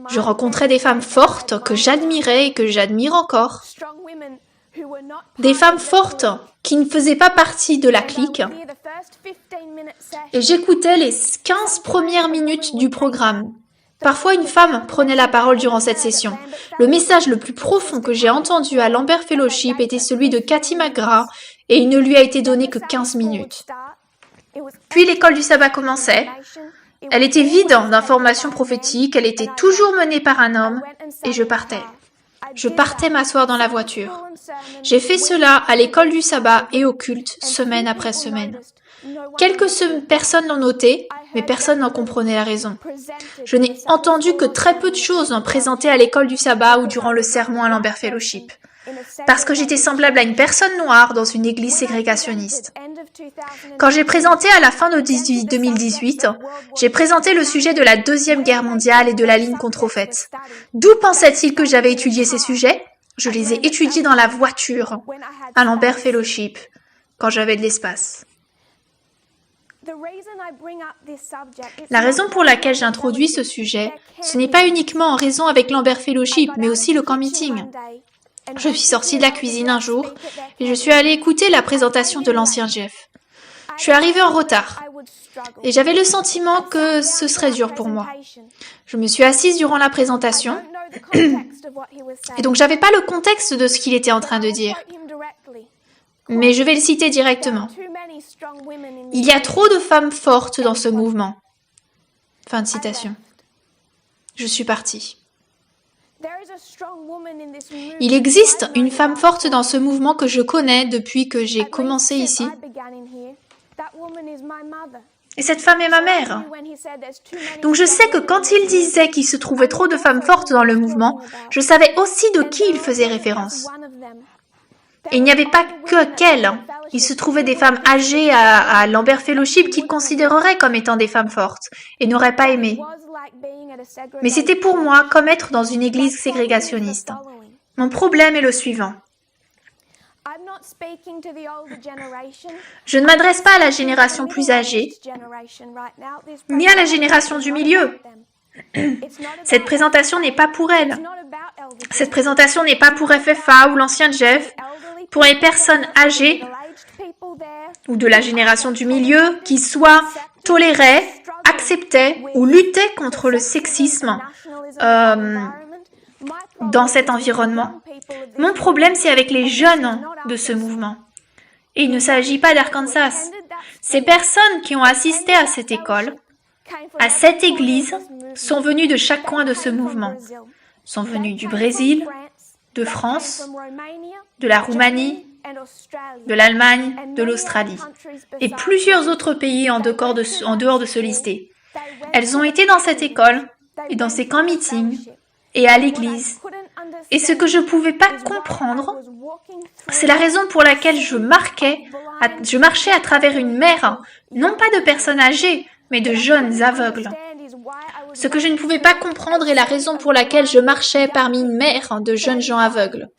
Je rencontrais des femmes fortes que j'admirais et que j'admire encore. Des femmes fortes qui ne faisaient pas partie de la clique. Et j'écoutais les 15 premières minutes du programme. Parfois, une femme prenait la parole durant cette session. Le message le plus profond que j'ai entendu à l'Amber Fellowship était celui de Cathy McGrath et il ne lui a été donné que 15 minutes. Puis l'école du sabbat commençait. Elle était vide d'informations prophétiques, elle était toujours menée par un homme et je partais. Je partais m'asseoir dans la voiture. J'ai fait cela à l'école du sabbat et au culte, semaine après semaine. Quelques personnes l'ont noté, mais personne n'en comprenait la raison. Je n'ai entendu que très peu de choses présentées à l'école du sabbat ou durant le sermon à l'Amber Fellowship, parce que j'étais semblable à une personne noire dans une église ségrégationniste. Quand j'ai présenté à la fin de 2018, j'ai présenté le sujet de la Deuxième Guerre mondiale et de la ligne contrefaite. D'où pensait-il que j'avais étudié ces sujets? Je les ai étudiés dans la voiture, à l'Amber Fellowship, quand j'avais de l'espace. La raison pour laquelle j'introduis ce sujet, ce n'est pas uniquement en raison avec l'Amber Fellowship, mais aussi le camp meeting. Je suis sortie de la cuisine un jour et je suis allée écouter la présentation de l'ancien Jeff. Je suis arrivée en retard et j'avais le sentiment que ce serait dur pour moi. Je me suis assise durant la présentation et donc j'avais pas le contexte de ce qu'il était en train de dire. Mais je vais le citer directement. Il y a trop de femmes fortes dans ce mouvement. Fin de citation. Je suis partie. Il existe une femme forte dans ce mouvement que je connais depuis que j'ai commencé ici. Et cette femme est ma mère. Donc je sais que quand il disait qu'il se trouvait trop de femmes fortes dans le mouvement, je savais aussi de qui il faisait référence. Et il n'y avait pas que qu'elle. Il se trouvait des femmes âgées à l'Amber Fellowship qu'il considérerait comme étant des femmes fortes et n'aurait pas aimé. Mais c'était pour moi comme être dans une église ségrégationniste. Mon problème est le suivant. Je ne m'adresse pas à la génération plus âgée, ni à la génération du milieu. Cette présentation n'est pas pour elle. Cette présentation n'est pas pour FFA ou l'ancien Jeff, pour les personnes âgées ou de la génération du milieu qui soit toléraient, acceptaient ou luttaient contre le sexisme dans cet environnement. Mon problème, c'est avec les jeunes de ce mouvement. Et il ne s'agit pas d'Arkansas. Ces personnes qui ont assisté à cette école, à cette église, sont venues de chaque coin de ce mouvement. Sont venues du Brésil, de France, de la Roumanie, de l'Allemagne, de l'Australie et plusieurs autres pays en dehors de ce listé. Elles ont été dans cette école et dans ces camps meetings et à l'église. Et ce que je ne pouvais pas comprendre, c'est la raison pour laquelle je marchais à travers une mer, non pas de personnes âgées, mais de jeunes aveugles. Ce que je ne pouvais pas comprendre est la raison pour laquelle je marchais parmi une mer de jeunes gens aveugles.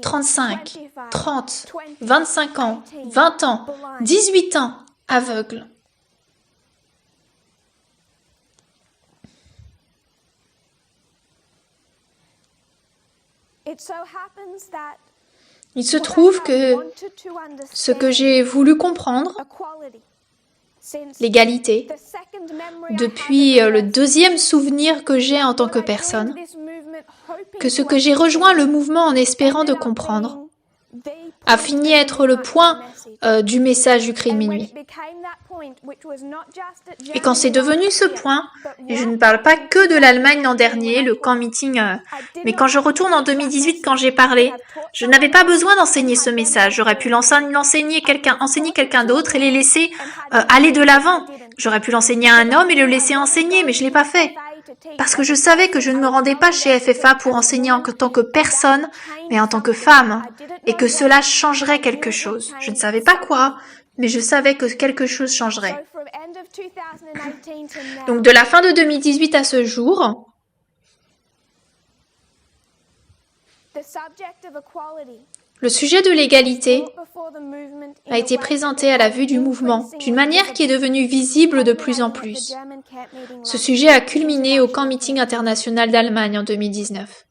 35, 30, 25 ans, 20 ans, 18 ans, aveugles. Il se trouve que ce que j'ai voulu comprendre, l'égalité, depuis le deuxième souvenir que j'ai en tant que personne, que ce que j'ai rejoint le mouvement en espérant de comprendre, a fini à être le point du message du cri de minuit. Et quand c'est devenu ce point, et je ne parle pas que de l'Allemagne l'an dernier, le camp meeting, mais quand je retourne en 2018, quand j'ai parlé, je n'avais pas besoin d'enseigner ce message. J'aurais pu enseigner quelqu'un d'autre et les laisser aller de l'avant. J'aurais pu l'enseigner à un homme et le laisser enseigner, mais je ne l'ai pas fait. Parce que je savais que je ne me rendais pas chez FFA pour enseigner en tant que personne, mais en tant que femme, et que cela changerait quelque chose. Je ne savais pas quoi, mais je savais que quelque chose changerait. Donc de la fin de 2018 à ce jour, Le sujet de l'égalité a été présenté à la vue du mouvement d'une manière qui est devenue visible de plus en plus. Ce sujet a culminé au Camp Meeting international d'Allemagne en 2019.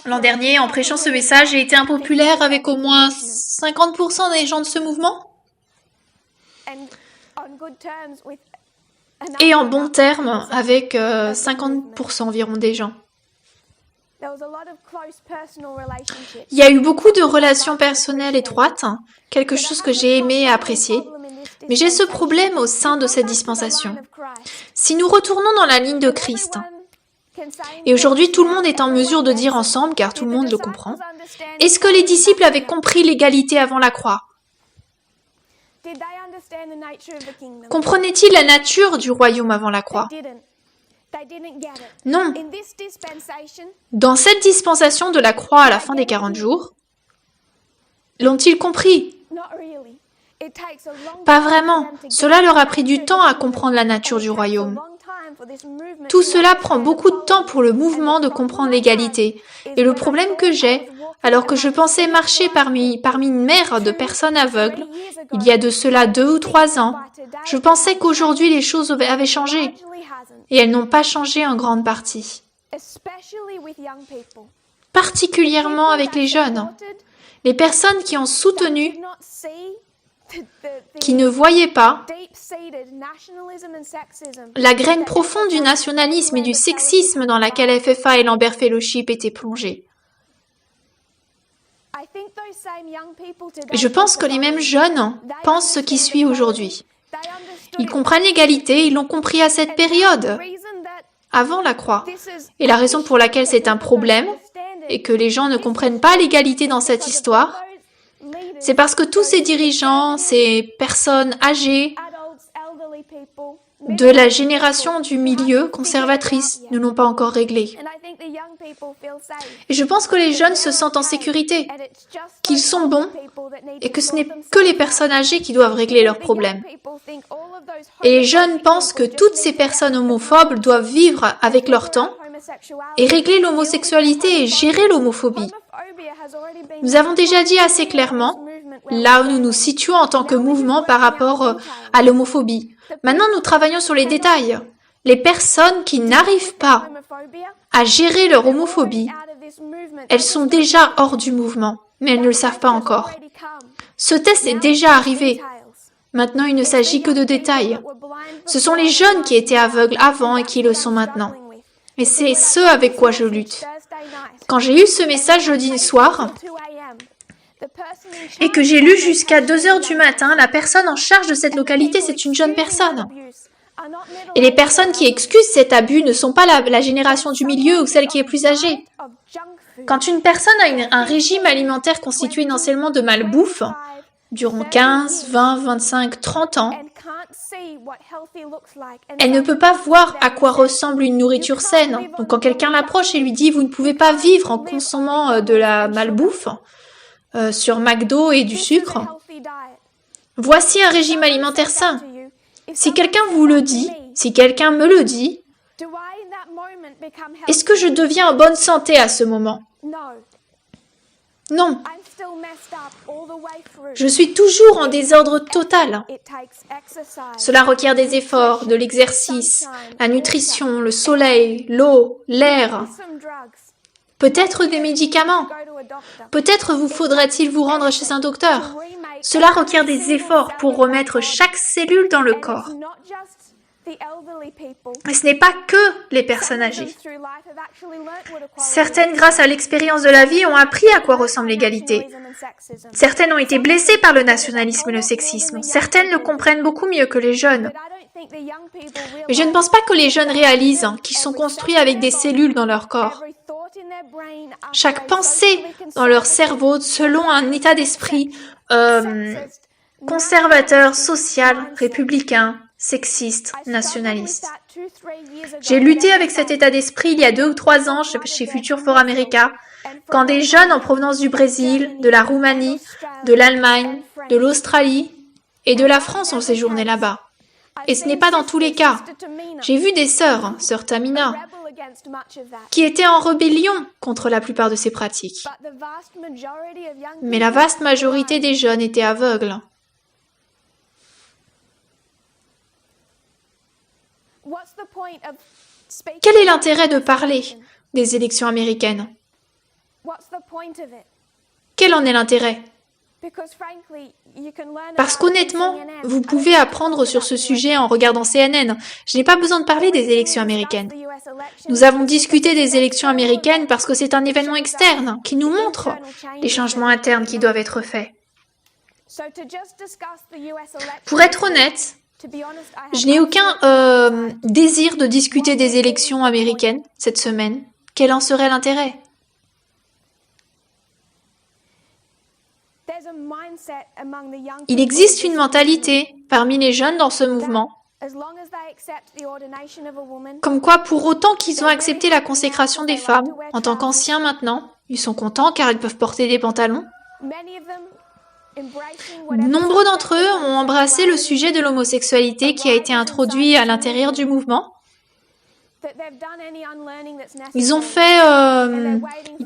L'an dernier, en prêchant ce message, j'ai été impopulaire avec au moins 50% des gens de ce mouvement. Et en bons termes avec 50% environ des gens. Il y a eu beaucoup de relations personnelles étroites, quelque chose que j'ai aimé et apprécié. Mais j'ai ce problème au sein de cette dispensation. Si nous retournons dans la ligne de Christ, et aujourd'hui tout le monde est en mesure de dire ensemble, car tout le monde le comprend, est-ce que les disciples avaient compris l'égalité avant la croix? Comprenaient-ils la nature du royaume avant la croix? Non. Dans cette dispensation de la croix à la fin des 40 jours, l'ont-ils compris? Pas vraiment. Cela leur a pris du temps à comprendre la nature du royaume. Tout cela prend beaucoup de temps pour le mouvement de comprendre l'égalité. Et le problème que j'ai, alors que je pensais marcher parmi une mer de personnes aveugles, il y a de cela 2 ou 3 ans, je pensais qu'aujourd'hui les choses avaient changé. Et elles n'ont pas changé en grande partie. Particulièrement avec les jeunes. Les personnes qui ont soutenu, qui ne voyaient pas la graine profonde du nationalisme et du sexisme dans laquelle FFA et Lambert Fellowship étaient plongés. Je pense que les mêmes jeunes pensent ce qui suit aujourd'hui. Ils comprennent l'égalité, ils l'ont compris à cette période, avant la croix. Et la raison pour laquelle c'est un problème, et que les gens ne comprennent pas l'égalité dans cette histoire, c'est parce que tous ces dirigeants, ces personnes âgées de la génération du milieu conservatrice ne l'ont pas encore réglé. Et je pense que les jeunes se sentent en sécurité, qu'ils sont bons et que ce n'est que les personnes âgées qui doivent régler leurs problèmes. Et les jeunes pensent que toutes ces personnes homophobes doivent vivre avec leur temps et régler l'homosexualité et gérer l'homophobie. Nous avons déjà dit assez clairement là où nous nous situons en tant que mouvement par rapport à l'homophobie. Maintenant, nous travaillons sur les détails. Les personnes qui n'arrivent pas à gérer leur homophobie, elles sont déjà hors du mouvement, mais elles ne le savent pas encore. Ce test est déjà arrivé. Maintenant, il ne s'agit que de détails. Ce sont les jeunes qui étaient aveugles avant et qui le sont maintenant. Et c'est ce avec quoi je lutte. Quand j'ai eu ce message jeudi soir, et que j'ai lu jusqu'à 2 heures du matin, la personne en charge de cette localité, c'est une jeune personne. Et les personnes qui excusent cet abus ne sont pas la génération du milieu ou celle qui est plus âgée. Quand une personne a un régime alimentaire constitué essentiellement de malbouffe, durant 15, 20, 25, 30 ans, elle ne peut pas voir à quoi ressemble une nourriture saine. Donc quand quelqu'un l'approche et lui dit « Vous ne pouvez pas vivre en consommant de la malbouffe sur McDo et du sucre », voici un régime alimentaire sain. Si quelqu'un vous le dit, si quelqu'un me le dit, est-ce que je deviens en bonne santé à ce moment? Non. Je suis toujours en désordre total. Cela requiert des efforts, de l'exercice, la nutrition, le soleil, l'eau, l'air, peut-être des médicaments. Peut-être vous faudra-t-il vous rendre chez un docteur. Cela requiert des efforts pour remettre chaque cellule dans le corps. Et ce n'est pas que les personnes âgées. Certaines, grâce à l'expérience de la vie, ont appris à quoi ressemble l'égalité. Certaines ont été blessées par le nationalisme et le sexisme. Certaines le comprennent beaucoup mieux que les jeunes. Mais je ne pense pas que les jeunes réalisent qu'ils sont construits avec des cellules dans leur corps. Chaque pensée dans leur cerveau selon un état d'esprit conservateur, social, républicain, sexiste, nationaliste. J'ai lutté avec cet état d'esprit il y a 2 ou 3 ans chez Future for America, quand des jeunes en provenance du Brésil, de la Roumanie, de l'Allemagne, de l'Australie et de la France ont séjourné là-bas. Et ce n'est pas dans tous les cas. J'ai vu des sœurs, sœur Tamina, qui étaient en rébellion contre la plupart de ces pratiques. Mais la vaste majorité des jeunes étaient aveugles. Quel est l'intérêt de parler des élections américaines? Quel en est l'intérêt? Parce qu'honnêtement, vous pouvez apprendre sur ce sujet en regardant CNN. Je n'ai pas besoin de parler des élections américaines. Nous avons discuté des élections américaines parce que c'est un événement externe qui nous montre les changements internes qui doivent être faits. Pour être honnête, je n'ai aucun désir de discuter des élections américaines cette semaine. Quel en serait l'intérêt? Il existe une mentalité parmi les jeunes dans ce mouvement, comme quoi pour autant qu'ils ont accepté la consécration des femmes en tant qu'anciens maintenant, ils sont contents car ils peuvent porter des pantalons. Nombreux d'entre eux ont embrassé le sujet de l'homosexualité qui a été introduit à l'intérieur du mouvement. Ils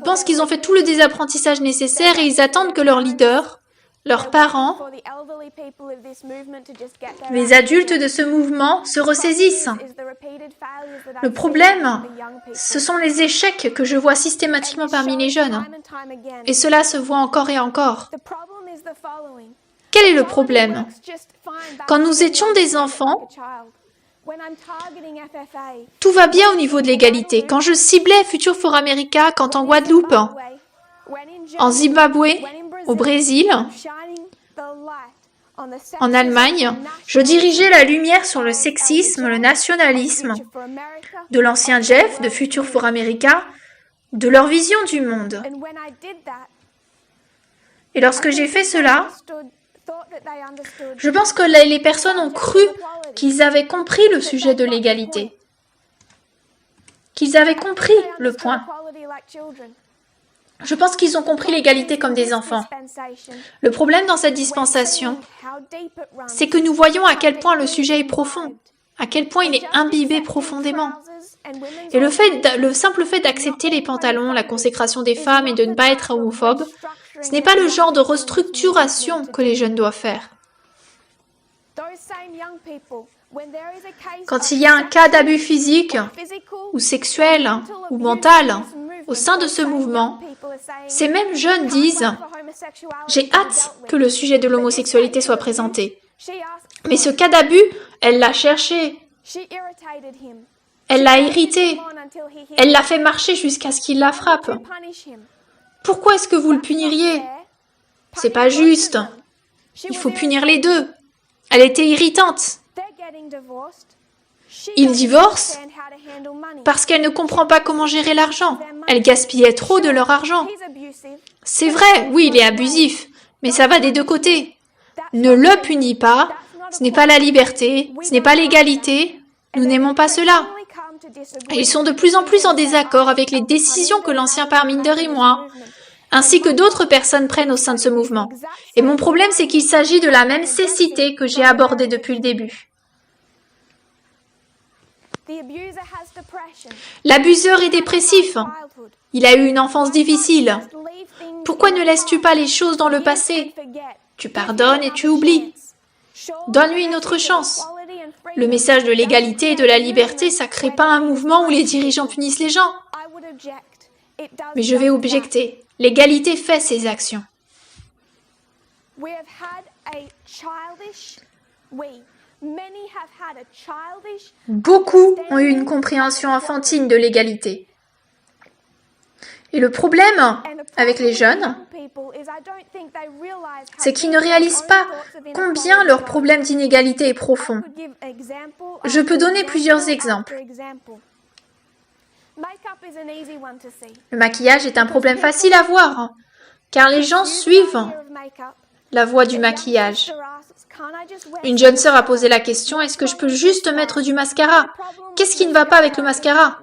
pensent qu'ils ont fait tout le désapprentissage nécessaire et ils attendent que leurs leaders, leurs parents, les adultes de ce mouvement se ressaisissent. Le problème, ce sont les échecs que je vois systématiquement parmi les jeunes. Et cela se voit encore et encore. Quel est le problème? Quand nous étions des enfants, tout va bien au niveau de l'égalité. Quand je ciblais Future for America, quand en Guadeloupe, en Zimbabwe, au Brésil, en Allemagne, je dirigeais la lumière sur le sexisme, le nationalisme de l'ancien Jeff, de Future for America, de leur vision du monde. Et lorsque j'ai fait cela, je pense que les personnes ont cru qu'ils avaient compris le sujet de l'égalité, qu'ils avaient compris le point. Je pense qu'ils ont compris l'égalité comme des enfants. Le problème dans cette dispensation, c'est que nous voyons à quel point le sujet est profond, à quel point il est imbibé profondément. Et le simple fait d'accepter les pantalons, la consécration des femmes et de ne pas être homophobe, ce n'est pas le genre de restructuration que les jeunes doivent faire. Quand il y a un cas d'abus physique, ou sexuel, ou mental, au sein de ce mouvement, ces mêmes jeunes disent « J'ai hâte que le sujet de l'homosexualité soit présenté. » Mais ce cas d'abus, elle l'a cherché. Elle l'a irrité. Elle l'a fait marcher jusqu'à ce qu'il la frappe. Pourquoi est-ce que vous le puniriez? C'est pas juste. Il faut punir les deux. Elle était irritante. Ils divorcent parce qu'elle ne comprend pas comment gérer l'argent. Elle gaspillait trop de leur argent. C'est vrai, oui, il est abusif, mais ça va des deux côtés. Ne le punis pas, ce n'est pas la liberté, ce n'est pas l'égalité. Nous n'aimons pas cela. Et ils sont de plus en plus en désaccord avec les décisions que l'ancien Parminder et moi, ainsi que d'autres personnes prennent au sein de ce mouvement. Et mon problème, c'est qu'il s'agit de la même cécité que j'ai abordée depuis le début. L'abuseur est dépressif. Il a eu une enfance difficile. Pourquoi ne laisses-tu pas les choses dans le passé? Tu pardonnes et tu oublies. Donne-lui une autre chance. Le message de l'égalité et de la liberté, ça ne crée pas un mouvement où les dirigeants punissent les gens. Mais je vais objecter. L'égalité fait ses actions. Beaucoup ont eu une compréhension enfantine de l'égalité. Et le problème avec les jeunes, c'est qu'ils ne réalisent pas combien leur problème d'inégalité est profond. Je peux donner plusieurs exemples. Le maquillage est un problème facile à voir, car les gens suivent la voie du maquillage. Une jeune sœur a posé la question, est-ce que je peux juste mettre du mascara? Qu'est-ce qui ne va pas avec le mascara?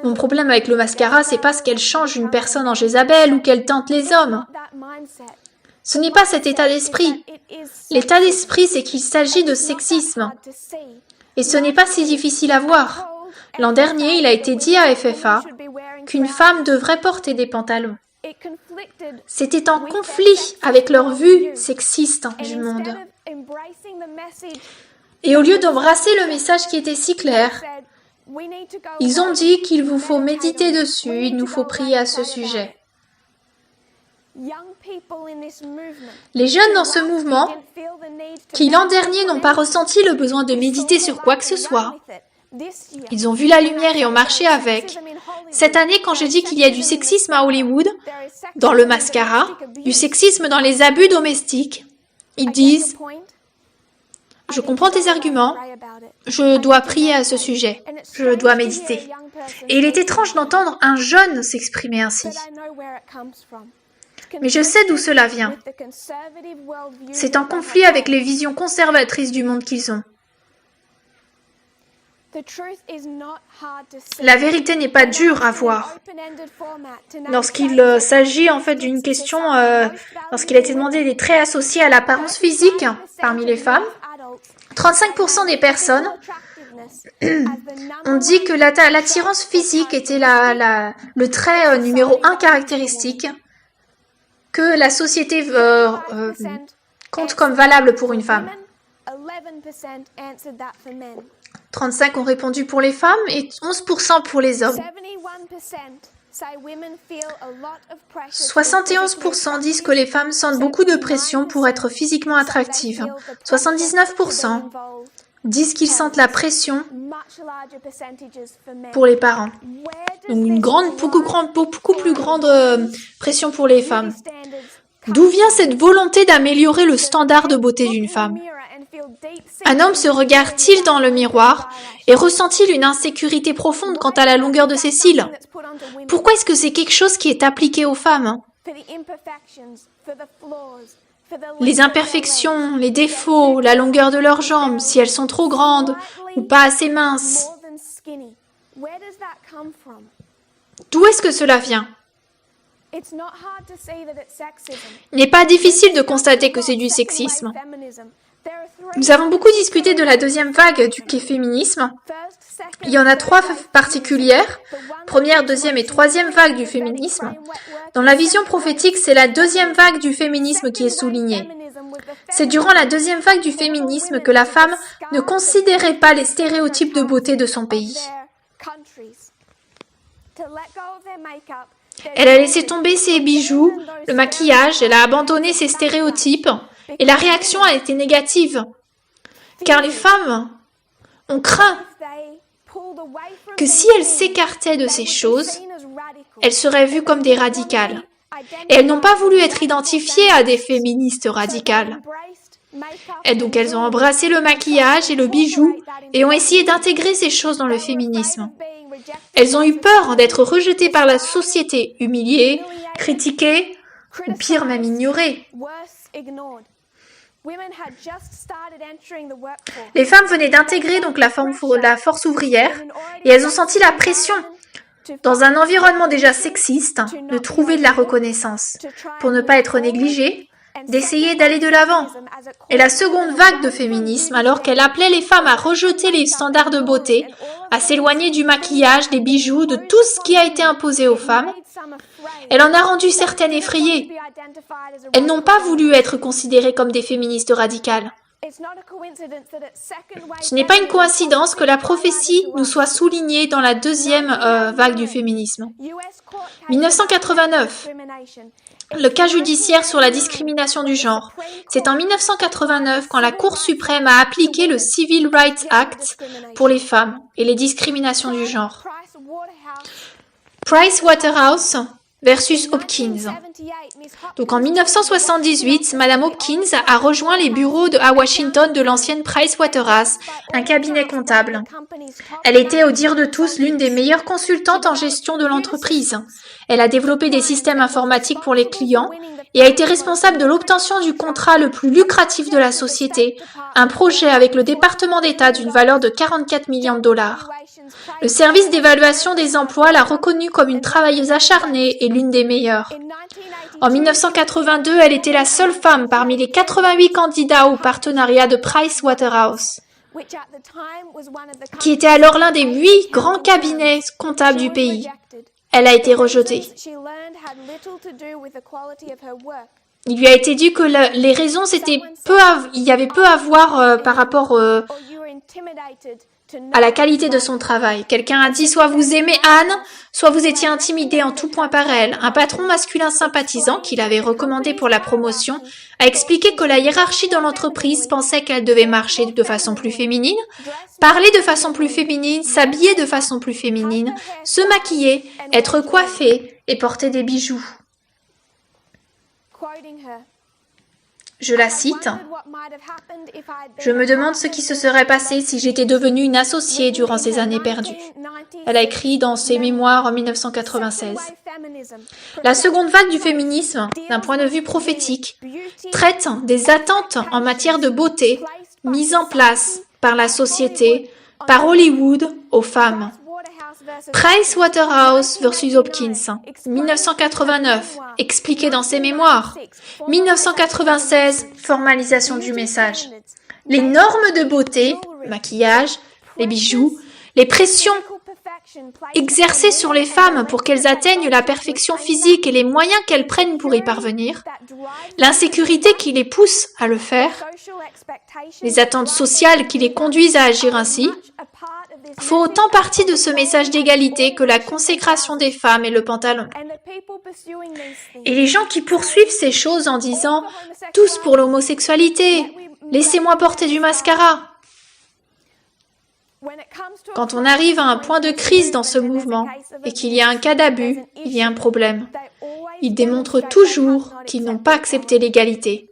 Mon problème avec le mascara, c'est pas ce qu'elle change une personne en Jézabel ou qu'elle tente les hommes. Ce n'est pas cet état d'esprit. L'état d'esprit, c'est qu'il s'agit de sexisme. Et ce n'est pas si difficile à voir. L'an dernier, il a été dit à FFA qu'une femme devrait porter des pantalons. C'était en conflit avec leur vue sexiste du monde. Et au lieu d'embrasser le message qui était si clair, ils ont dit qu'il vous faut méditer dessus, il nous faut prier à ce sujet. Les jeunes dans ce mouvement, qui l'an dernier n'ont pas ressenti le besoin de méditer sur quoi que ce soit, ils ont vu la lumière et ont marché avec. Cette année, quand je dis qu'il y a du sexisme à Hollywood, dans le mascara, du sexisme dans les abus domestiques, ils disent « Je comprends tes arguments, je dois prier à ce sujet, je dois méditer. » Et il est étrange d'entendre un jeune s'exprimer ainsi. Mais je sais d'où cela vient. C'est en conflit avec les visions conservatrices du monde qu'ils ont. La vérité n'est pas dure à voir. Lorsqu'il s'agit en fait d'une question, lorsqu'il a été demandé des traits associés à l'apparence physique parmi les femmes, 35% des personnes ont dit que l'attirance physique était le trait numéro 1 caractéristique que la société compte comme valable pour une femme. 35 ont répondu pour les femmes et 11% pour les hommes. 71% disent que les femmes sentent beaucoup de pression pour être physiquement attractives. 79% disent qu'ils sentent la pression pour les parents. Donc beaucoup plus grande pression pour les femmes. D'où vient cette volonté d'améliorer le standard de beauté d'une femme? Un homme se regarde-t-il dans le miroir et ressent-il une insécurité profonde quant à la longueur de ses cils? Pourquoi est-ce que c'est quelque chose qui est appliqué aux femmes? Les imperfections, les défauts, la longueur de leurs jambes, si elles sont trop grandes ou pas assez minces. D'où est-ce que cela vient? Il n'est pas difficile de constater que c'est du sexisme. Nous avons beaucoup discuté de la deuxième vague du féminisme. Il y en a 3 particulières, première, deuxième et troisième vague du féminisme. Dans la vision prophétique, c'est la deuxième vague du féminisme qui est soulignée. C'est durant la deuxième vague du féminisme que la femme ne considérait pas les stéréotypes de beauté de son pays. Elle a laissé tomber ses bijoux, le maquillage, elle a abandonné ses stéréotypes et la réaction a été négative. Car les femmes ont craint que si elles s'écartaient de ces choses, elles seraient vues comme des radicales. Et elles n'ont pas voulu être identifiées à des féministes radicales. Et donc elles ont embrassé le maquillage et le bijou et ont essayé d'intégrer ces choses dans le féminisme. Elles ont eu peur d'être rejetées par la société, humiliées, critiquées, ou pire même ignorées. Les femmes venaient d'intégrer donc la force ouvrière et elles ont senti la pression, dans un environnement déjà sexiste, de trouver de la reconnaissance, pour ne pas être négligées, d'essayer d'aller de l'avant. Et la seconde vague de féminisme, alors qu'elle appelait les femmes à rejeter les standards de beauté, à s'éloigner du maquillage, des bijoux, de tout ce qui a été imposé aux femmes, elle en a rendu certaines effrayées. Elles n'ont pas voulu être considérées comme des féministes radicales. Ce n'est pas une coïncidence que la prophétie nous soit soulignée dans la deuxième vague du féminisme. 1989. Le cas judiciaire sur la discrimination du genre. C'est en 1989 quand la Cour suprême a appliqué le Civil Rights Act pour les femmes et les discriminations du genre. Price Waterhouse versus Hopkins. Donc en 1978, Madame Hopkins a rejoint les bureaux à Washington de l'ancienne Price Waterhouse, un cabinet comptable. Elle était, au dire de tous, l'une des meilleures consultantes en gestion de l'entreprise. Elle a développé des systèmes informatiques pour les clients et a été responsable de l'obtention du contrat le plus lucratif de la société, un projet avec le département d'État d'une valeur de 44 millions de dollars. Le service d'évaluation des emplois l'a reconnue comme une travailleuse acharnée et l'une des meilleures. En 1982, elle était la seule femme parmi les 88 candidats au partenariat de Price Waterhouse, qui était alors l'un des 8 grands cabinets comptables du pays. Elle a été rejetée. Il lui a été dit que les raisons il y avait peu à voir par rapport à la qualité de son travail. Quelqu'un a dit soit vous aimez Anne, soit vous étiez intimidé en tout point par elle. Un patron masculin sympathisant, qui l'avait recommandé pour la promotion, a expliqué que la hiérarchie dans l'entreprise pensait qu'elle devait marcher de façon plus féminine, parler de façon plus féminine, s'habiller de façon plus féminine, se maquiller, être coiffée et porter des bijoux. Je la cite. « Je me demande ce qui se serait passé si j'étais devenue une associée durant ces années perdues. » Elle a écrit dans ses mémoires en 1996. La seconde vague du féminisme, d'un point de vue prophétique, traite des attentes en matière de beauté mises en place par la société, par Hollywood aux femmes. Price Waterhouse versus Hopkins, 1989, expliqué dans ses mémoires. 1996, formalisation du message. Les normes de beauté, maquillage, les bijoux, les pressions exercées sur les femmes pour qu'elles atteignent la perfection physique et les moyens qu'elles prennent pour y parvenir, l'insécurité qui les pousse à le faire, les attentes sociales qui les conduisent à agir ainsi, font autant partie de ce message d'égalité que la consécration des femmes et le pantalon. Et les gens qui poursuivent ces choses en disant « tous pour l'homosexualité, laissez-moi porter du mascara ». Quand on arrive à un point de crise dans ce mouvement et qu'il y a un cas d'abus, il y a un problème. Ils démontrent toujours qu'ils n'ont pas accepté l'égalité.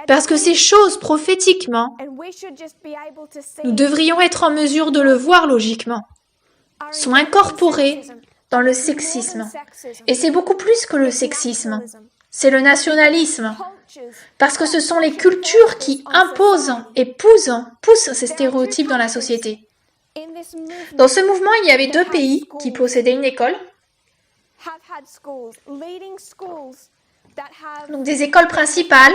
Parce que ces choses, prophétiquement, nous devrions être en mesure de le voir logiquement, sont incorporées dans le sexisme. Et c'est beaucoup plus que le sexisme, c'est le nationalisme. Parce que ce sont les cultures qui imposent et poussent ces stéréotypes dans la société. Dans ce mouvement, il y avait 2 pays qui possédaient une école. Donc des écoles principales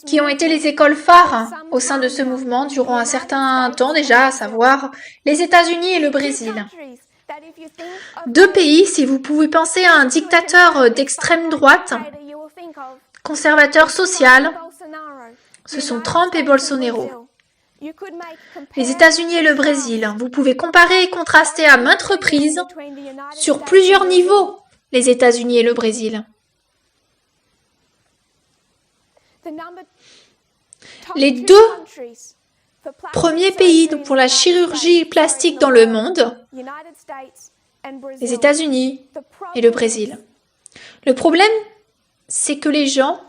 qui ont été les écoles phares au sein de ce mouvement durant un certain temps déjà, à savoir les États-Unis et le Brésil. 2 pays, si vous pouvez penser à un dictateur d'extrême droite, conservateur social, ce sont Trump et Bolsonaro. Les États-Unis et le Brésil, vous pouvez comparer et contraster à maintes reprises, sur plusieurs niveaux, les États-Unis et le Brésil. Les 2 premiers pays pour la chirurgie plastique dans le monde, les États-Unis et le Brésil. Le problème, c'est que les gens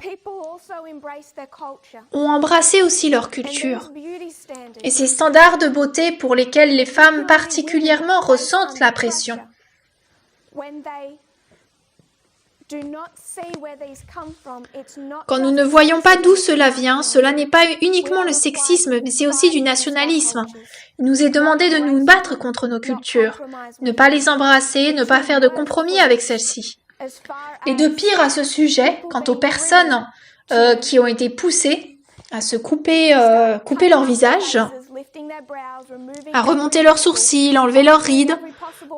ont embrassé aussi leur culture et ces standards de beauté pour lesquels les femmes particulièrement ressentent la pression. Quand nous ne voyons pas d'où cela vient, cela n'est pas uniquement le sexisme, mais c'est aussi du nationalisme. Il nous est demandé de nous battre contre nos cultures, ne pas les embrasser, ne pas faire de compromis avec celles-ci. Et de pire à ce sujet, quant aux personnes qui ont été poussées à se couper leur visage, à remonter leurs sourcils, enlever leurs rides,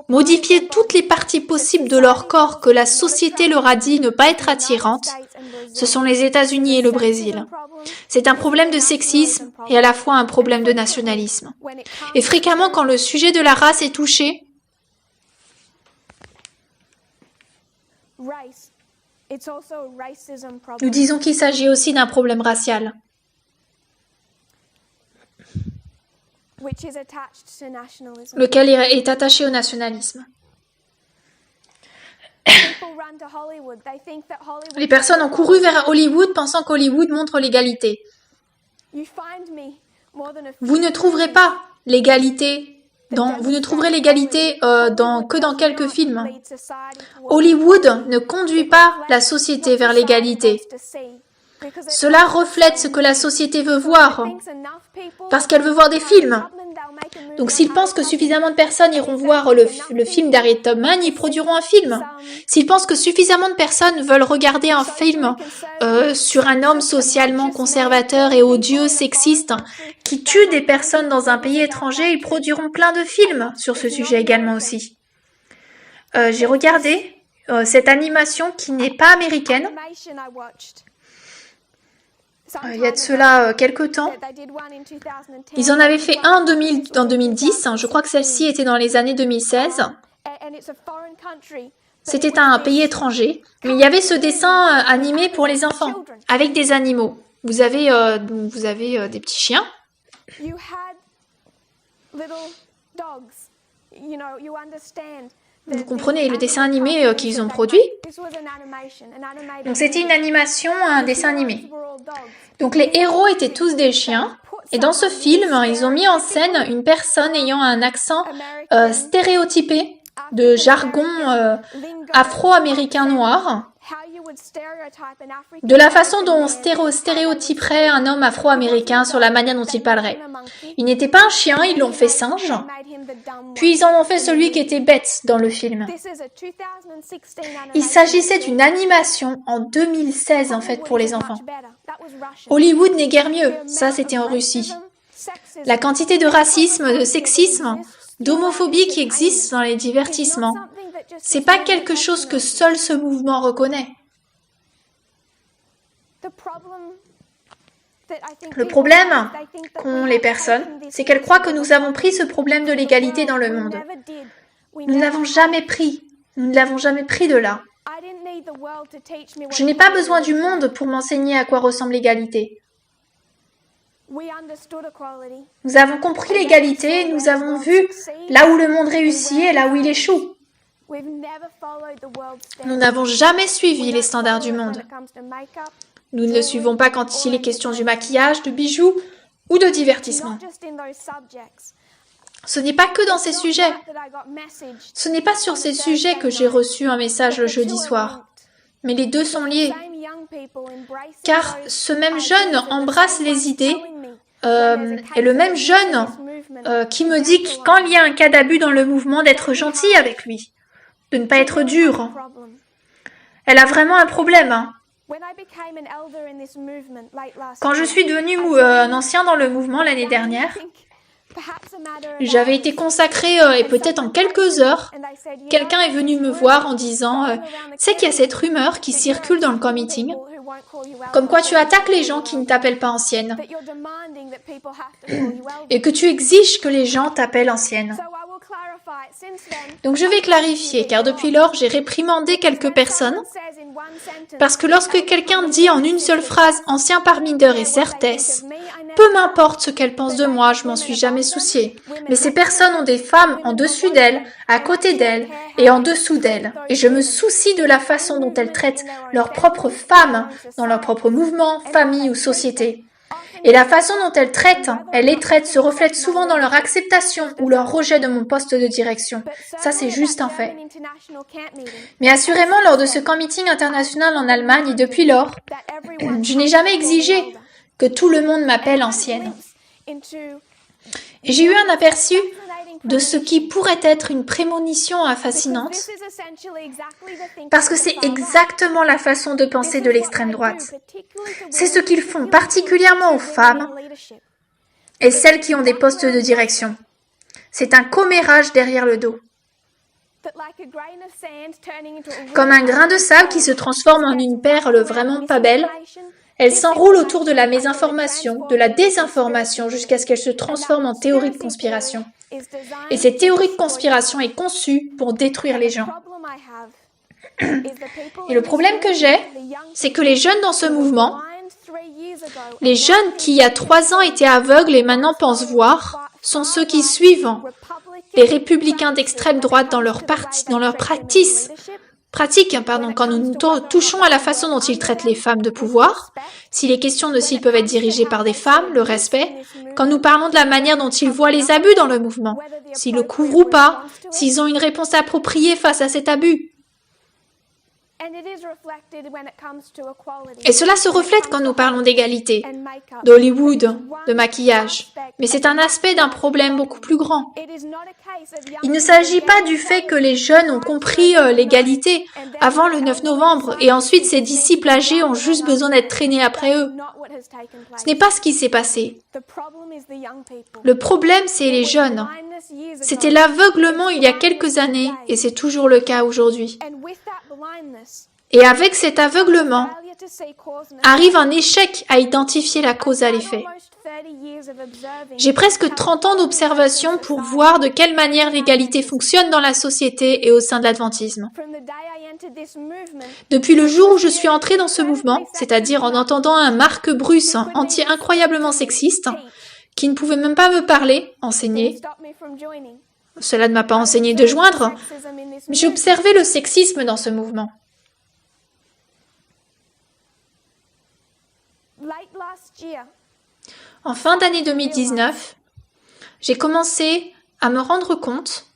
modifier toutes les parties possibles de leur corps que la société leur a dit ne pas être attirantes, ce sont les États-Unis et le Brésil. C'est un problème de sexisme et à la fois un problème de nationalisme. Et fréquemment, quand le sujet de la race est touché, nous disons qu'il s'agit aussi d'un problème racial. Lequel est attaché au nationalisme. Les personnes ont couru vers Hollywood pensant qu'Hollywood montre l'égalité. Vous ne trouverez pas l'égalité vous ne trouverez l'égalité que dans quelques films. Hollywood ne conduit pas la société vers l'égalité. Cela reflète ce que la société veut voir, parce qu'elle veut voir des films. Donc s'ils pensent que suffisamment de personnes iront voir le film d'Harriet Tubman, ils produiront un film. S'ils pensent que suffisamment de personnes veulent regarder un film sur un homme socialement conservateur et odieux, sexiste, qui tue des personnes dans un pays étranger, ils produiront plein de films sur ce sujet également aussi. J'ai regardé cette animation qui n'est pas américaine. Il y a de cela quelques temps. Ils en avaient fait un en 2010. Je crois que celle-ci était dans les années 2016. C'était un pays étranger. Mais il y avait ce dessin animé pour les enfants, avec des animaux. Vous avez des petits chiens. Vous comprenez le dessin animé qu'ils ont produit. Donc c'était une animation, un dessin animé. Donc les héros étaient tous des chiens. Et dans ce film, ils ont mis en scène une personne ayant un accent stéréotypé de jargon afro-américain noir. De la façon dont on stéréotyperait un homme afro-américain sur la manière dont il parlerait. Il n'était pas un chien, ils l'ont fait singe. Puis ils en ont fait celui qui était bête dans le film. Il s'agissait d'une animation en 2016 en fait pour les enfants. Hollywood n'est guère mieux, ça c'était en Russie. La quantité de racisme, de sexisme, d'homophobie qui existe dans les divertissements, c'est pas quelque chose que seul ce mouvement reconnaît. Le problème qu'ont les personnes, c'est qu'elles croient que nous avons pris ce problème de l'égalité dans le monde. Nous ne l'avons jamais pris. Nous ne l'avons jamais pris de là. Je n'ai pas besoin du monde pour m'enseigner à quoi ressemble l'égalité. Nous avons compris l'égalité et nous avons vu là où le monde réussit et là où il échoue. Nous n'avons jamais suivi les standards du monde. Nous ne le suivons pas quand il est question du maquillage, de bijoux ou de divertissement. Ce n'est pas que dans ces sujets. Ce n'est pas sur ces sujets que j'ai reçu un message le jeudi soir. Mais les deux sont liés. Car ce même jeune embrasse les idées et le même jeune qui me dit que quand il y a un cas d'abus dans le mouvement, d'être gentil avec lui, de ne pas être dur. Elle a vraiment un problème. Hein. Quand je suis devenue un ancien dans le mouvement l'année dernière, j'avais été consacrée et peut-être en quelques heures, quelqu'un est venu me voir en disant « Tu sais qu'il y a cette rumeur qui circule dans le camp meeting, comme quoi tu attaques les gens qui ne t'appellent pas ancienne et que tu exiges que les gens t'appellent ancienne. » Donc je vais clarifier, car depuis lors, j'ai réprimandé quelques personnes, parce que lorsque quelqu'un dit en une seule phrase « ancien Parminder et Certès », peu m'importe ce qu'elle pense de moi, je m'en suis jamais souciée. Mais ces personnes ont des femmes en dessus d'elles, à côté d'elles et en dessous d'elles. Et je me soucie de la façon dont elles traitent leurs propres femmes dans leur propre mouvement, famille ou société. Et la façon dont elles les traitent se reflète souvent dans leur acceptation ou leur rejet de mon poste de direction. Ça, c'est juste un fait. Mais assurément, lors de ce camp meeting international en Allemagne et depuis lors, je n'ai jamais exigé que tout le monde m'appelle ancienne. Et j'ai eu un aperçu de ce qui pourrait être une prémonition fascinante, parce que c'est exactement la façon de penser de l'extrême droite. C'est ce qu'ils font particulièrement aux femmes et celles qui ont des postes de direction. C'est un commérage derrière le dos. Comme un grain de sable qui se transforme en une perle vraiment pas belle, elle s'enroule autour de la mésinformation, de la désinformation, jusqu'à ce qu'elle se transforme en théorie de conspiration. Et cette théorie de conspiration est conçue pour détruire les gens. Et le problème que j'ai, c'est que les jeunes dans ce mouvement, les jeunes qui il y a 3 ans étaient aveugles et maintenant pensent voir, sont ceux qui suivent les républicains d'extrême droite dans leur practice pratique, quand nous nous touchons à la façon dont ils traitent les femmes de pouvoir, s'il est question de s'ils peuvent être dirigés par des femmes, le respect, quand nous parlons de la manière dont ils voient les abus dans le mouvement, s'ils le couvrent ou pas, s'ils ont une réponse appropriée face à cet abus. Et cela se reflète quand nous parlons d'égalité, d'Hollywood, de maquillage. Mais c'est un aspect d'un problème beaucoup plus grand. Il ne s'agit pas du fait que les jeunes ont compris l'égalité avant le 9 novembre et ensuite ces disciples âgés ont juste besoin d'être traînés après eux. Ce n'est pas ce qui s'est passé. Le problème, c'est les jeunes. C'était l'aveuglement il y a quelques années et c'est toujours le cas aujourd'hui. Et avec cet aveuglement, arrive un échec à identifier la cause à l'effet. J'ai presque 30 ans d'observation pour voir de quelle manière l'égalité fonctionne dans la société et au sein de l'adventisme. Depuis le jour où je suis entrée dans ce mouvement, c'est-à-dire en entendant un Marc Bruce entier incroyablement sexiste, qui ne pouvait même pas me parler, enseigner. Cela ne m'a pas enseigné de joindre, mais j'ai observé le sexisme dans ce mouvement. En fin d'année 2019, j'ai commencé à me rendre compte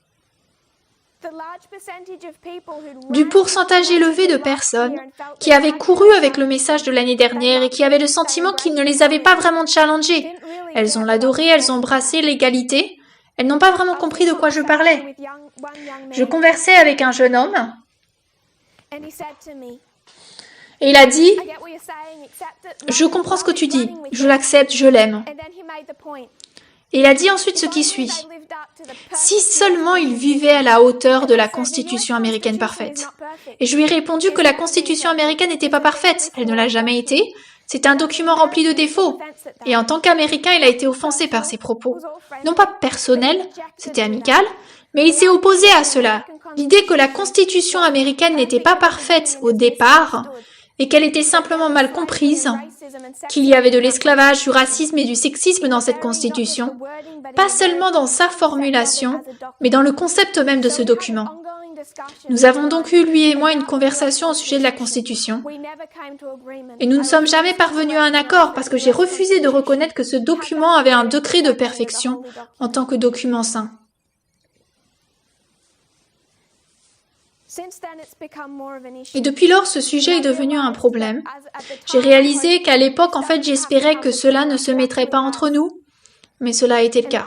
du pourcentage élevé de personnes qui avaient couru avec le message de l'année dernière et qui avaient le sentiment qu'il ne les avait pas vraiment challengées. Elles ont l'adoré, elles ont embrassé l'égalité, elles n'ont pas vraiment compris de quoi je parlais. Je conversais avec un jeune homme et il a dit « Je comprends ce que tu dis, je l'accepte, je l'aime. » Et il a dit ensuite ce qui suit. Si seulement il vivait à la hauteur de la Constitution américaine parfaite. Et je lui ai répondu que la Constitution américaine n'était pas parfaite, elle ne l'a jamais été. C'est un document rempli de défauts. Et en tant qu'Américain, il a été offensé par ses propos. Non pas personnel, c'était amical, mais il s'est opposé à cela. L'idée que la Constitution américaine n'était pas parfaite au départ, et qu'elle était simplement mal comprise, qu'il y avait de l'esclavage, du racisme et du sexisme dans cette Constitution, pas seulement dans sa formulation, mais dans le concept même de ce document. Nous avons donc eu, lui et moi, une conversation au sujet de la Constitution, et nous ne sommes jamais parvenus à un accord parce que j'ai refusé de reconnaître que ce document avait un degré de perfection en tant que document saint. Et depuis lors, ce sujet est devenu un problème. J'ai réalisé qu'à l'époque, en fait, j'espérais que cela ne se mettrait pas entre nous, mais cela a été le cas.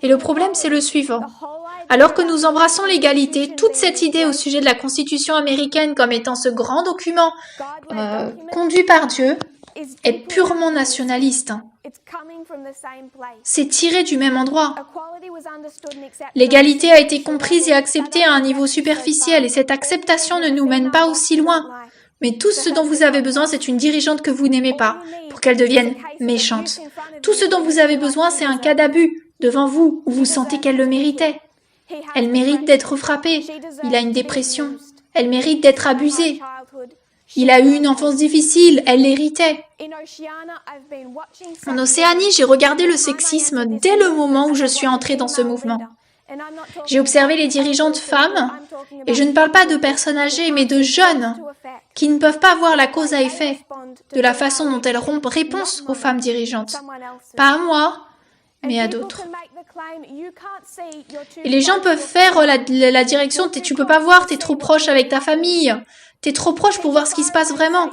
Et le problème, c'est le suivant. Alors que nous embrassons l'égalité, toute cette idée au sujet de la Constitution américaine comme étant ce grand document conduit par Dieu est purement nationaliste. C'est tiré du même endroit. L'égalité a été comprise et acceptée à un niveau superficiel et cette acceptation ne nous mène pas aussi loin. Mais tout ce dont vous avez besoin, c'est une dirigeante que vous n'aimez pas pour qu'elle devienne méchante. Tout ce dont vous avez besoin, c'est un cas d'abus devant vous où vous sentez qu'elle le méritait. Elle mérite d'être frappée. Il a une dépression. Elle mérite d'être abusée. Il a eu une enfance difficile, elle l'héritait. En Océanie, j'ai regardé le sexisme dès le moment où je suis entrée dans ce mouvement. J'ai observé les dirigeantes femmes, et je ne parle pas de personnes âgées, mais de jeunes, qui ne peuvent pas voir la cause à effet de la façon dont elles répondent aux femmes dirigeantes. Pas à moi, mais à d'autres. Et les gens peuvent faire la direction, tu peux pas voir, t'es trop proche avec ta famille. T'es trop proche pour voir ce qui se passe vraiment.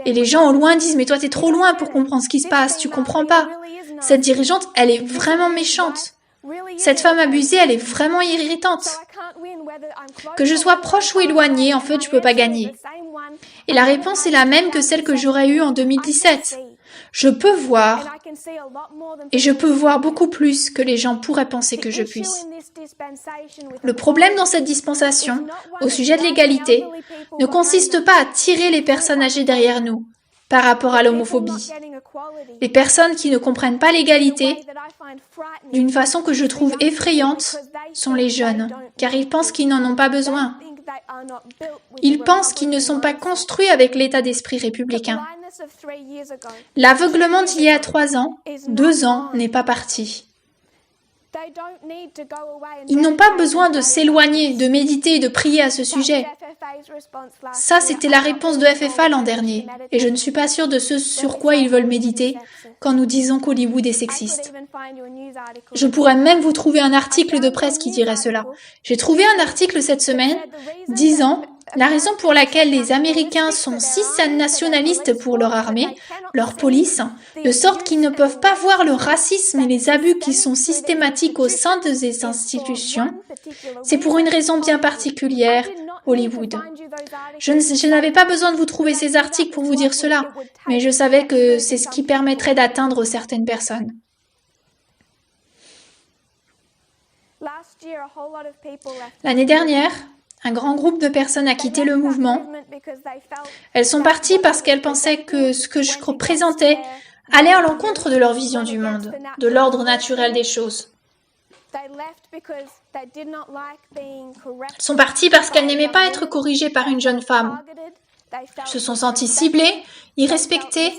Et les gens au loin disent, mais toi t'es trop loin pour comprendre ce qui se passe, tu comprends pas. Cette dirigeante, elle est vraiment méchante. Cette femme abusée, elle est vraiment irritante. Que je sois proche ou éloignée, en fait, je peux pas gagner. Et la réponse est la même que celle que j'aurais eue en 2017. Je peux voir, et je peux voir beaucoup plus que les gens pourraient penser que je puisse. Le problème dans cette dispensation, au sujet de l'égalité, ne consiste pas à tirer les personnes âgées derrière nous, par rapport à l'homophobie. Les personnes qui ne comprennent pas l'égalité, d'une façon que je trouve effrayante, sont les jeunes, car ils pensent qu'ils n'en ont pas besoin. Ils pensent qu'ils ne sont pas construits avec l'état d'esprit républicain. L'aveuglement d'il y a 3 ans, 2 ans, n'est pas parti. Ils n'ont pas besoin de s'éloigner, de méditer et de prier à ce sujet. Ça, c'était la réponse de FFA l'an dernier, et je ne suis pas sûre de ce sur quoi ils veulent méditer quand nous disons qu'Hollywood est sexiste. Je pourrais même vous trouver un article de presse qui dirait cela. J'ai trouvé un article cette semaine disant la raison pour laquelle les Américains sont si nationalistes pour leur armée, leur police, de sorte qu'ils ne peuvent pas voir le racisme et les abus qui sont systématiques au sein de ces institutions, c'est pour une raison bien particulière, Hollywood. Je n'avais pas besoin de vous trouver ces articles pour vous dire cela, mais je savais que c'est ce qui permettrait d'atteindre certaines personnes. L'année dernière, un grand groupe de personnes a quitté le mouvement. Elles sont parties parce qu'elles pensaient que ce que je représentais allait à l'encontre de leur vision du monde, de l'ordre naturel des choses. Elles sont parties parce qu'elles n'aimaient pas être corrigées par une jeune femme. Elles se sont senties ciblées, irrespectées,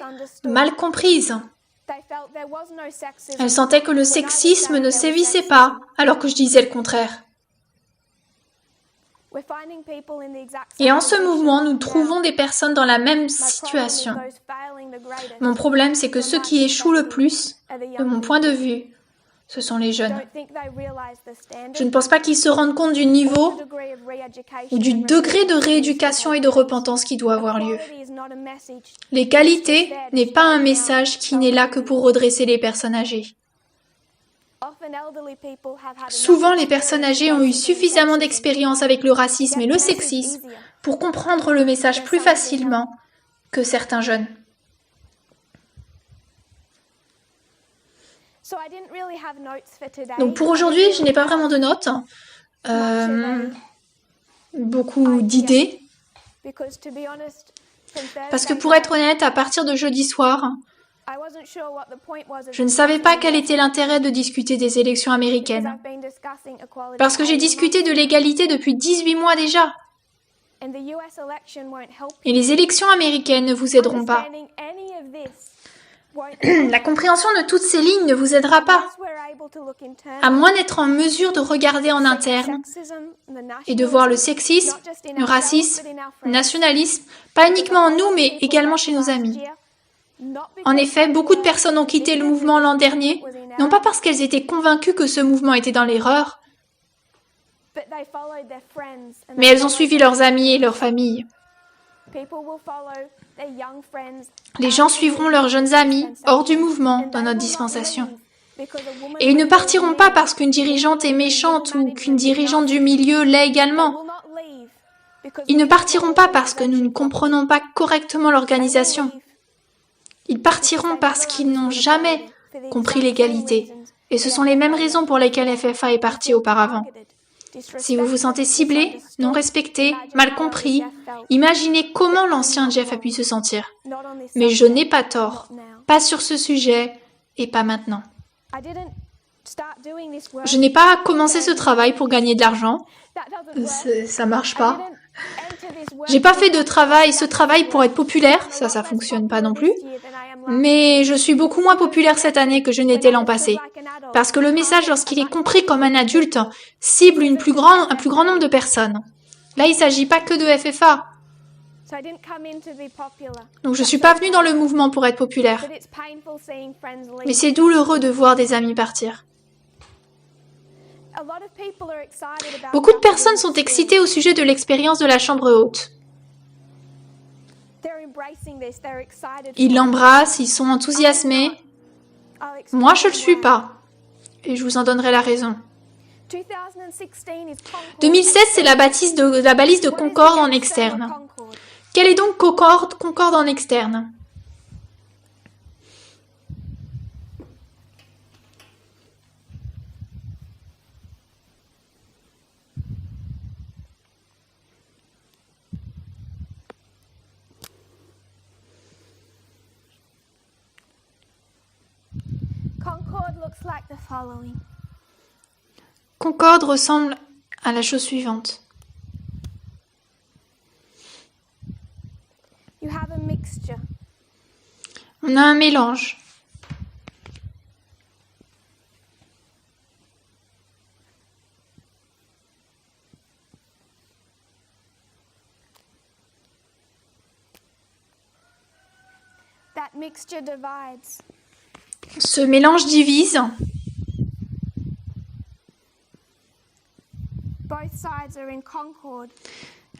mal comprises. Elles sentaient que le sexisme ne sévissait pas, alors que je disais le contraire. Et en ce mouvement, nous trouvons des personnes dans la même situation. Mon problème, c'est que ceux qui échouent le plus, de mon point de vue, ce sont les jeunes. Je ne pense pas qu'ils se rendent compte du niveau ou du degré de rééducation et de repentance qui doit avoir lieu. L'égalité n'est pas un message qui n'est là que pour redresser les personnes âgées. Souvent, les personnes âgées ont eu suffisamment d'expérience avec le racisme et le sexisme pour comprendre le message plus facilement que certains jeunes. Donc pour aujourd'hui, je n'ai pas vraiment de notes, beaucoup d'idées, parce que pour être honnête, à partir de jeudi soir, je ne savais pas quel était l'intérêt de discuter des élections américaines, parce que j'ai discuté de l'égalité depuis 18 mois déjà. Et les élections américaines ne vous aideront pas. La compréhension de toutes ces lignes ne vous aidera pas, à moins d'être en mesure de regarder en interne et de voir le sexisme, le racisme, le nationalisme, pas uniquement en nous, mais également chez nos amis. En effet, beaucoup de personnes ont quitté le mouvement l'an dernier, non pas parce qu'elles étaient convaincues que ce mouvement était dans l'erreur, mais elles ont suivi leurs amis et leurs familles. Les gens suivront leurs jeunes amis hors du mouvement dans notre dispensation. Et ils ne partiront pas parce qu'une dirigeante est méchante ou qu'une dirigeante du milieu l'est également. Ils ne partiront pas parce que nous ne comprenons pas correctement l'organisation. Ils partiront parce qu'ils n'ont jamais compris l'égalité. Et ce sont les mêmes raisons pour lesquelles FFA est parti auparavant. Si vous vous sentez ciblé, non respecté, mal compris, imaginez comment l'ancien Jeff a pu se sentir. Mais je n'ai pas tort, pas sur ce sujet et pas maintenant. Je n'ai pas commencé ce travail pour gagner de l'argent. Ça marche pas. J'ai pas fait ce travail pour être populaire, ça fonctionne pas non plus. Mais je suis beaucoup moins populaire cette année que je n'étais l'an passé. Parce que le message, lorsqu'il est compris comme un adulte, cible un plus grand nombre de personnes. Là, il ne s'agit pas que de FFA. Donc je ne suis pas venue dans le mouvement pour être populaire. Mais c'est douloureux de voir des amis partir. Beaucoup de personnes sont excitées au sujet de l'expérience de la chambre haute. Ils l'embrassent, ils sont enthousiasmés. Moi, je ne le suis pas. Et je vous en donnerai la raison. 2016, c'est la balise de Concorde en externe. Quelle est donc Concorde en externe ? Concorde ressemble à la chose suivante. On a un mélange. Ce mélange divise.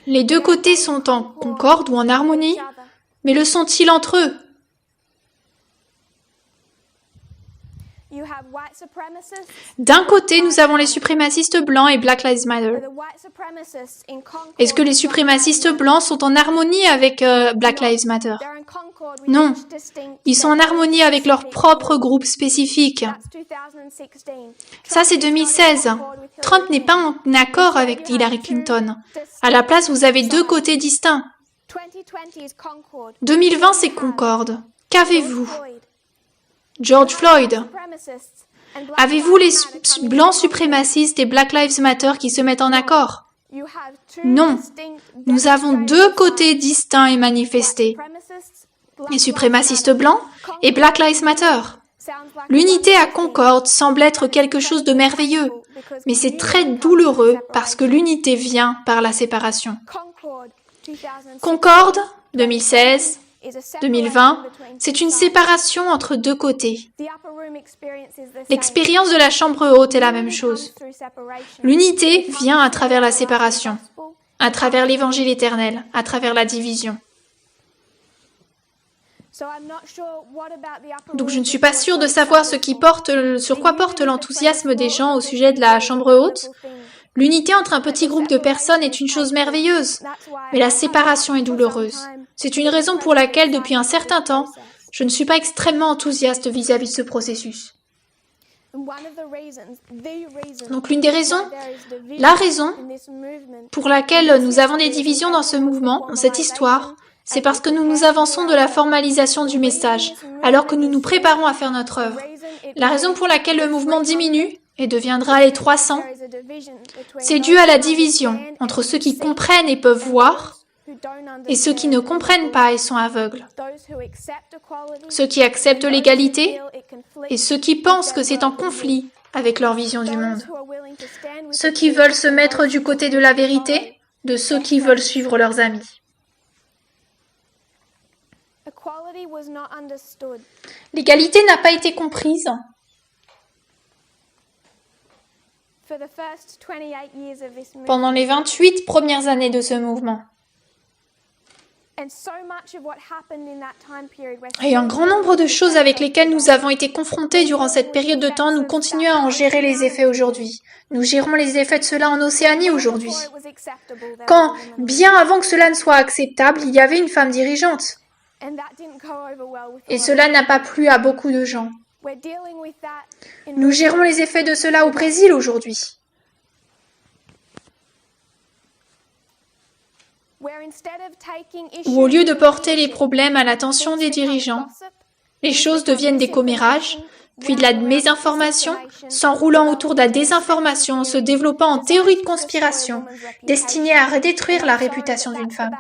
Les deux côtés sont en concorde ou en harmonie, mais le sont-ils entre eux? D'un côté, nous avons les suprémacistes blancs et Black Lives Matter. Est-ce que les suprémacistes blancs sont en harmonie avec Black Lives Matter? Non. Ils sont en harmonie avec leur propre groupe spécifique. Ça, c'est 2016. Trump n'est pas en accord avec Hillary Clinton. À la place, vous avez deux côtés distincts. 2020, c'est concorde. Qu'avez-vous? George Floyd. Avez-vous les blancs suprémacistes et Black Lives Matter qui se mettent en accord? Non. Nous avons deux côtés distincts et manifestés. Les suprémacistes blancs et Black Lives Matter. L'unité à concorde semble être quelque chose de merveilleux, mais c'est très douloureux parce que l'unité vient par la séparation. Concorde, 2016, 2020, c'est une séparation entre deux côtés. L'expérience de la chambre haute est la même chose. L'unité vient à travers la séparation, à travers l'évangile éternel, à travers la division. Donc je ne suis pas sûre de savoir sur quoi porte l'enthousiasme des gens au sujet de la chambre haute. L'unité entre un petit groupe de personnes est une chose merveilleuse, mais la séparation est douloureuse. C'est une raison pour laquelle, depuis un certain temps, je ne suis pas extrêmement enthousiaste vis-à-vis de ce processus. Donc l'une des raisons, la raison pour laquelle nous avons des divisions dans ce mouvement, dans cette histoire, c'est parce que nous nous avançons de la formalisation du message, alors que nous nous préparons à faire notre œuvre. La raison pour laquelle le mouvement diminue et deviendra les 300, c'est dû à la division entre ceux qui comprennent et peuvent voir et ceux qui ne comprennent pas et sont aveugles. Ceux qui acceptent l'égalité et ceux qui pensent que c'est en conflit avec leur vision du monde. Ceux qui veulent se mettre du côté de la vérité de ceux qui veulent suivre leurs amis. L'égalité n'a pas été comprise. Pendant les 28 premières années de ce mouvement. Et un grand nombre de choses avec lesquelles nous avons été confrontés durant cette période de temps, nous continuons à en gérer les effets aujourd'hui. Nous gérons les effets de cela en Océanie aujourd'hui. Quand, bien avant que cela ne soit acceptable, il y avait une femme dirigeante. Et cela n'a pas plu à beaucoup de gens. Nous gérons les effets de cela au Brésil aujourd'hui. Où au lieu de porter les problèmes à l'attention des dirigeants, les choses deviennent des commérages, puis de la mésinformation, s'enroulant autour de la désinformation, se développant en théorie de conspiration, destinée à détruire la réputation d'une femme.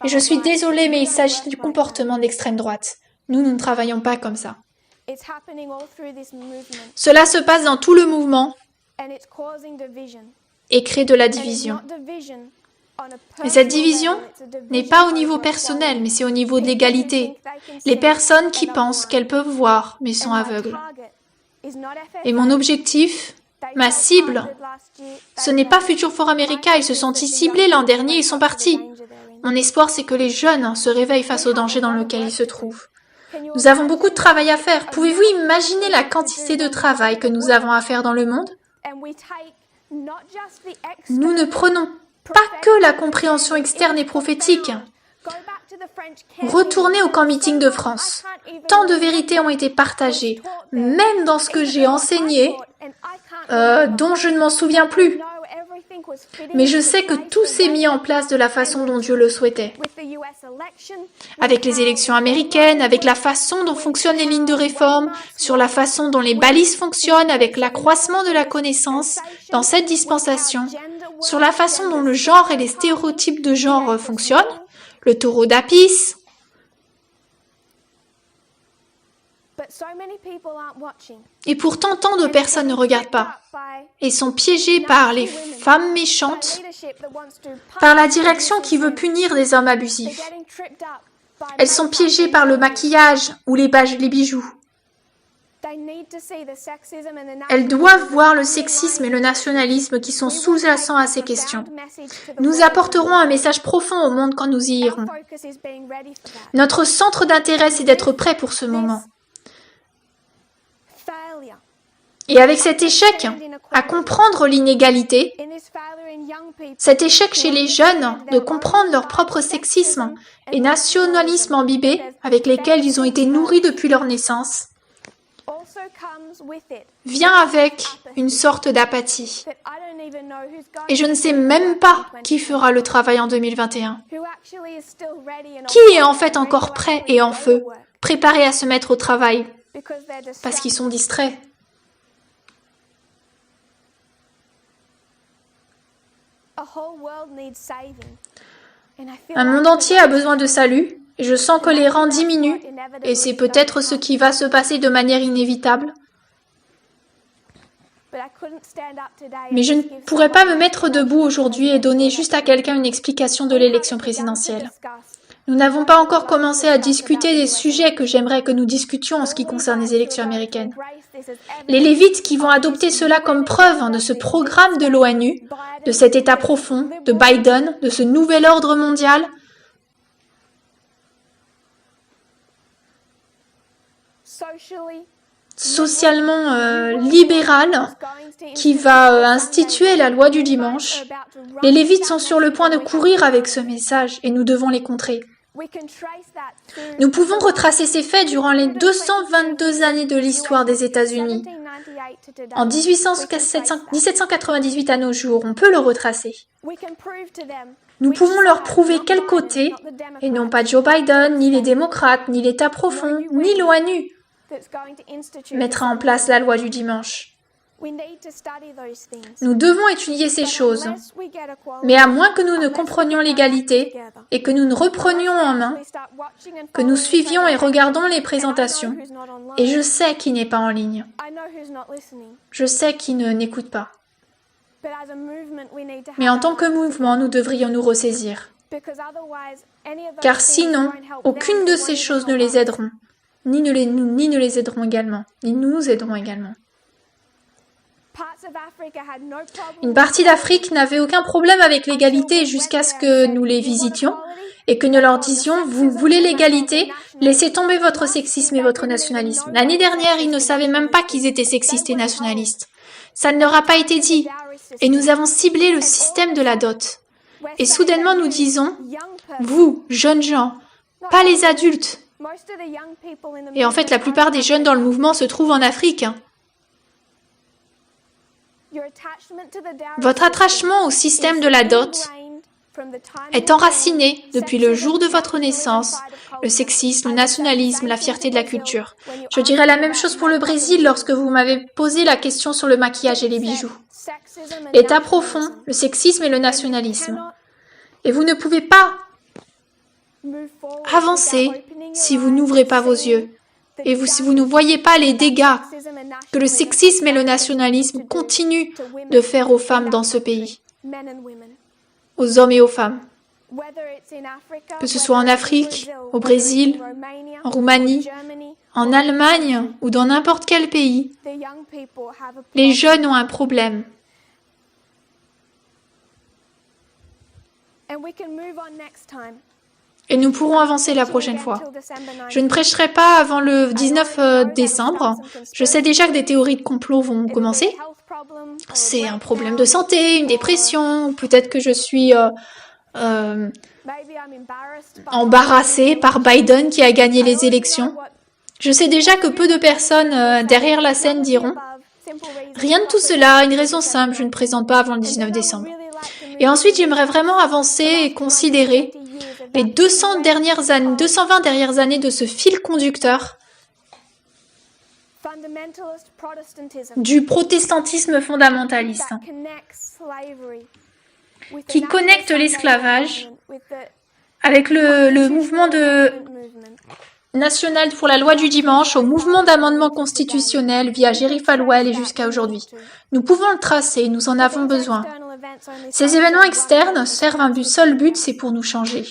Et je suis désolée, mais il s'agit du comportement d'extrême droite. Nous ne travaillons pas comme ça. Cela se passe dans tout le mouvement et crée de la division. Et cette division n'est pas au niveau personnel, mais c'est au niveau de l'égalité. Les personnes qui pensent qu'elles peuvent voir, mais sont aveugles. Et mon objectif, ma cible, ce n'est pas Future for America, ils se sont ciblés l'an dernier, ils sont partis. Mon espoir, c'est que les jeunes se réveillent face au danger dans lequel ils se trouvent. Nous avons beaucoup de travail à faire. Pouvez-vous imaginer la quantité de travail que nous avons à faire dans le monde? Nous ne prenons pas que la compréhension externe et prophétique. Retournez au camp meeting de France. Tant de vérités ont été partagées, même dans ce que j'ai enseigné, dont je ne m'en souviens plus. Mais je sais que tout s'est mis en place de la façon dont Dieu le souhaitait. Avec les élections américaines, avec la façon dont fonctionnent les lignes de réforme, sur la façon dont les balises fonctionnent, avec l'accroissement de la connaissance dans cette dispensation, sur la façon dont le genre et les stéréotypes de genre fonctionnent, le taureau d'Apis. Et pourtant, tant de personnes ne regardent pas et sont piégées par les femmes méchantes, par la direction qui veut punir des hommes abusifs. Elles sont piégées par le maquillage ou les bijoux. Elles doivent voir le sexisme et le nationalisme qui sont sous-jacents à ces questions. Nous apporterons un message profond au monde quand nous y irons. Notre centre d'intérêt, c'est d'être prêt pour ce moment. Et avec cet échec à comprendre l'inégalité, cet échec chez les jeunes de comprendre leur propre sexisme et nationalisme imbibé avec lesquels ils ont été nourris depuis leur naissance, vient avec une sorte d'apathie. Et je ne sais même pas qui fera le travail en 2021. Qui est en fait encore prêt et en feu, préparé à se mettre au travail, parce qu'ils sont distraits. Un monde entier a besoin de salut, et je sens que les rangs diminuent, et c'est peut-être ce qui va se passer de manière inévitable. Mais je ne pourrais pas me mettre debout aujourd'hui et donner juste à quelqu'un une explication de l'élection présidentielle. Nous n'avons pas encore commencé à discuter des sujets que j'aimerais que nous discutions en ce qui concerne les élections américaines. Les Lévites qui vont adopter cela comme preuve de ce programme de l'ONU, de cet État profond, de Biden, de ce nouvel ordre mondial, socialement libéral, qui va instituer la loi du dimanche. Les Lévites sont sur le point de courir avec ce message et nous devons les contrer. Nous pouvons retracer ces faits durant les 222 années de l'histoire des États-Unis. En 1798 à nos jours, on peut le retracer. Nous pouvons leur prouver quel côté, et non pas Joe Biden, ni les démocrates, ni l'État profond, ni l'ONU, mettra en place la loi du dimanche. Nous devons étudier ces choses, mais à moins que nous ne comprenions l'égalité et que nous ne reprenions en main, que nous suivions et regardons les présentations, et je sais qui n'est pas en ligne, je sais qui n'écoute pas. Mais en tant que mouvement, nous devrions nous ressaisir, car sinon, aucune de ces choses ne les aideront, ni ne les aideront également, ni nous aiderons également. Une partie d'Afrique n'avait aucun problème avec l'égalité jusqu'à ce que nous les visitions et que nous leur disions « Vous voulez l'égalité ? Laissez tomber votre sexisme et votre nationalisme. » L'année dernière, ils ne savaient même pas qu'ils étaient sexistes et nationalistes. Ça ne leur a pas été dit. Et nous avons ciblé le système de la dot. Et soudainement, nous disons « Vous, jeunes gens, pas les adultes. » Et en fait, la plupart des jeunes dans le mouvement se trouvent en Afrique. Votre attachement au système de la dot est enraciné depuis le jour de votre naissance, le sexisme, le nationalisme, la fierté de la culture. Je dirais la même chose pour le Brésil lorsque vous m'avez posé la question sur le maquillage et les bijoux. L'état profond, le sexisme et le nationalisme. Et vous ne pouvez pas avancer si vous n'ouvrez pas vos yeux. Et si vous ne voyez pas les dégâts que le sexisme et le nationalisme continuent de faire aux femmes dans ce pays, aux hommes et aux femmes, que ce soit en Afrique, au Brésil, en Roumanie, en Allemagne ou dans n'importe quel pays, les jeunes ont un problème. Et nous pourrons avancer la prochaine fois. Je ne prêcherai pas avant le 19 décembre. Je sais déjà que des théories de complot vont commencer. C'est un problème de santé, une dépression, peut-être que je suis embarrassée par Biden qui a gagné les élections. Je sais déjà que peu de personnes derrière la scène diront « Rien de tout cela, une raison simple, je ne présente pas avant le 19 décembre. » Et ensuite, j'aimerais vraiment avancer et considérer les 220 dernières années de ce fil conducteur du protestantisme fondamentaliste qui connecte l'esclavage avec le mouvement national pour la loi du dimanche, au mouvement d'amendement constitutionnel via Jerry Falwell et jusqu'à aujourd'hui. Nous pouvons le tracer, nous en avons besoin. Ces événements externes servent un seul but, c'est pour nous changer.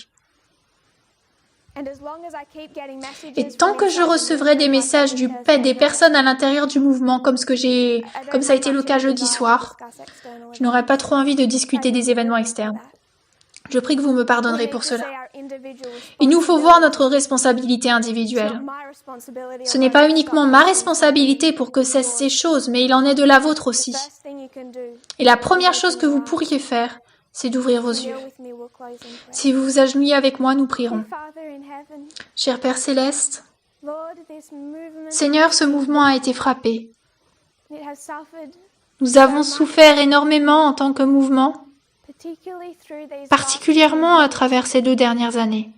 Et tant que je recevrai des messages des personnes à l'intérieur du mouvement, comme ça a été le cas jeudi soir, je n'aurai pas trop envie de discuter des événements externes. Je prie que vous me pardonnerez pour cela. Il nous faut voir notre responsabilité individuelle. Ce n'est pas uniquement ma responsabilité pour que cessent ces choses, mais il en est de la vôtre aussi. Et la première chose que vous pourriez faire, c'est d'ouvrir vos yeux. Si vous vous agenouillez avec moi, nous prierons. Cher Père Céleste, Seigneur, ce mouvement a été frappé. Nous avons souffert énormément en tant que mouvement, particulièrement à travers ces 2 dernières années.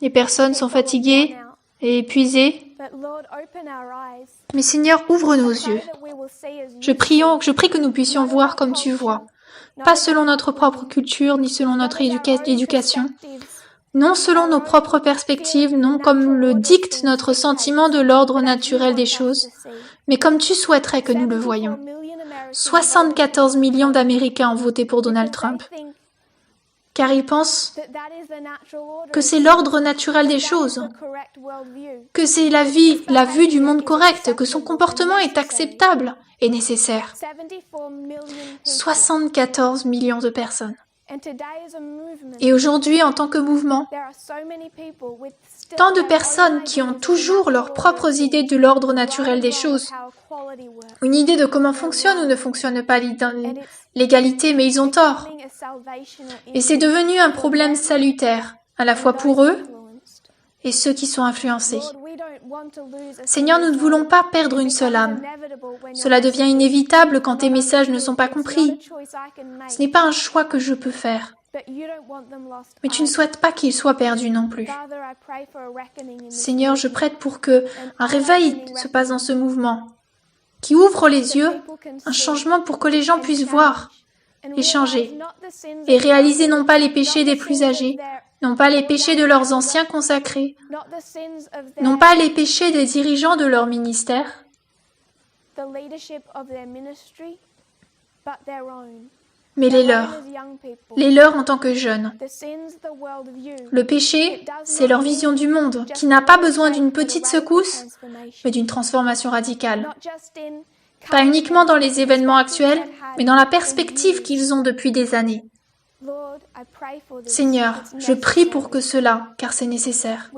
Les personnes sont fatiguées et épuisées. Mais Seigneur, ouvre nos yeux. Je prie que nous puissions voir comme tu vois, pas selon notre propre culture ni selon notre éducation, non selon nos propres perspectives, non comme le dicte notre sentiment de l'ordre naturel des choses, mais comme tu souhaiterais que nous le voyions. 74 millions d'Américains ont voté pour Donald Trump, car ils pensent que c'est l'ordre naturel des choses, que c'est la vue du monde correcte, que son comportement est acceptable et nécessaire. 74 millions de personnes. Et aujourd'hui, en tant que mouvement, tant de personnes qui ont toujours leurs propres idées de l'ordre naturel des choses, une idée de comment fonctionne ou ne fonctionne pas l'égalité, mais ils ont tort. Et c'est devenu un problème salutaire, à la fois pour eux et ceux qui sont influencés. Seigneur, nous ne voulons pas perdre une seule âme. Cela devient inévitable quand tes messages ne sont pas compris. Ce n'est pas un choix que je peux faire. Mais tu ne souhaites pas qu'ils soient perdus non plus. Seigneur, je prête pour que un réveil se passe dans ce mouvement, qui ouvre les yeux, un changement pour que les gens puissent voir et changer, et réaliser non pas les péchés des plus âgés, non pas les péchés de leurs anciens consacrés, non pas les péchés des dirigeants de leur ministère, mais les leurs en tant que jeunes. Le péché, c'est leur vision du monde, qui n'a pas besoin d'une petite secousse, mais d'une transformation radicale. Pas uniquement dans les événements actuels, mais dans la perspective qu'ils ont depuis des années. Seigneur, je prie pour que cela, car c'est nécessaire.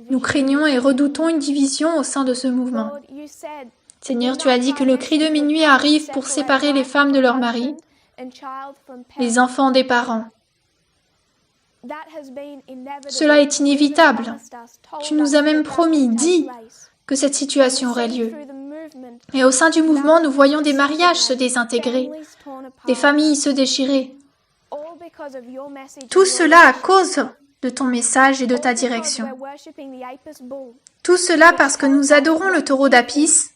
Nous craignons et redoutons une division au sein de ce mouvement. Seigneur, tu as dit que le cri de minuit arrive pour séparer les femmes de leurs maris, les enfants des parents. Cela est inévitable. Tu nous as même dit que cette situation aurait lieu. Et au sein du mouvement, nous voyons des mariages se désintégrer, des familles se déchirer. Tout cela à cause de ton message et de ta direction. Tout cela parce que nous adorons le taureau d'Apis,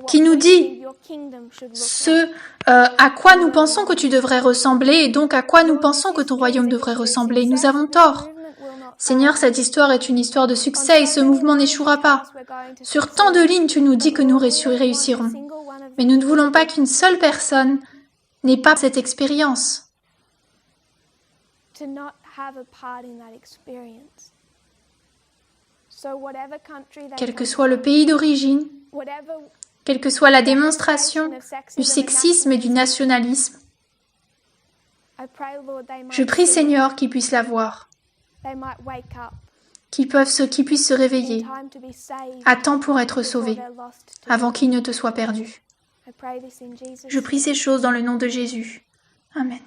qui nous dit à quoi nous pensons que tu devrais ressembler et donc à quoi nous pensons que ton royaume devrait ressembler. Nous avons tort. Seigneur, cette histoire est une histoire de succès et ce mouvement n'échouera pas. Sur tant de lignes, tu nous dis que nous réussirons. Mais nous ne voulons pas qu'une seule personne n'ait pas cette expérience. Quel que soit le pays d'origine, quelle que soit la démonstration du sexisme et du nationalisme, je prie, Seigneur, qu'ils puissent la voir, qu'ils puissent se réveiller à temps pour être sauvés, avant qu'ils ne te soient perdus. Je prie ces choses dans le nom de Jésus. Amen.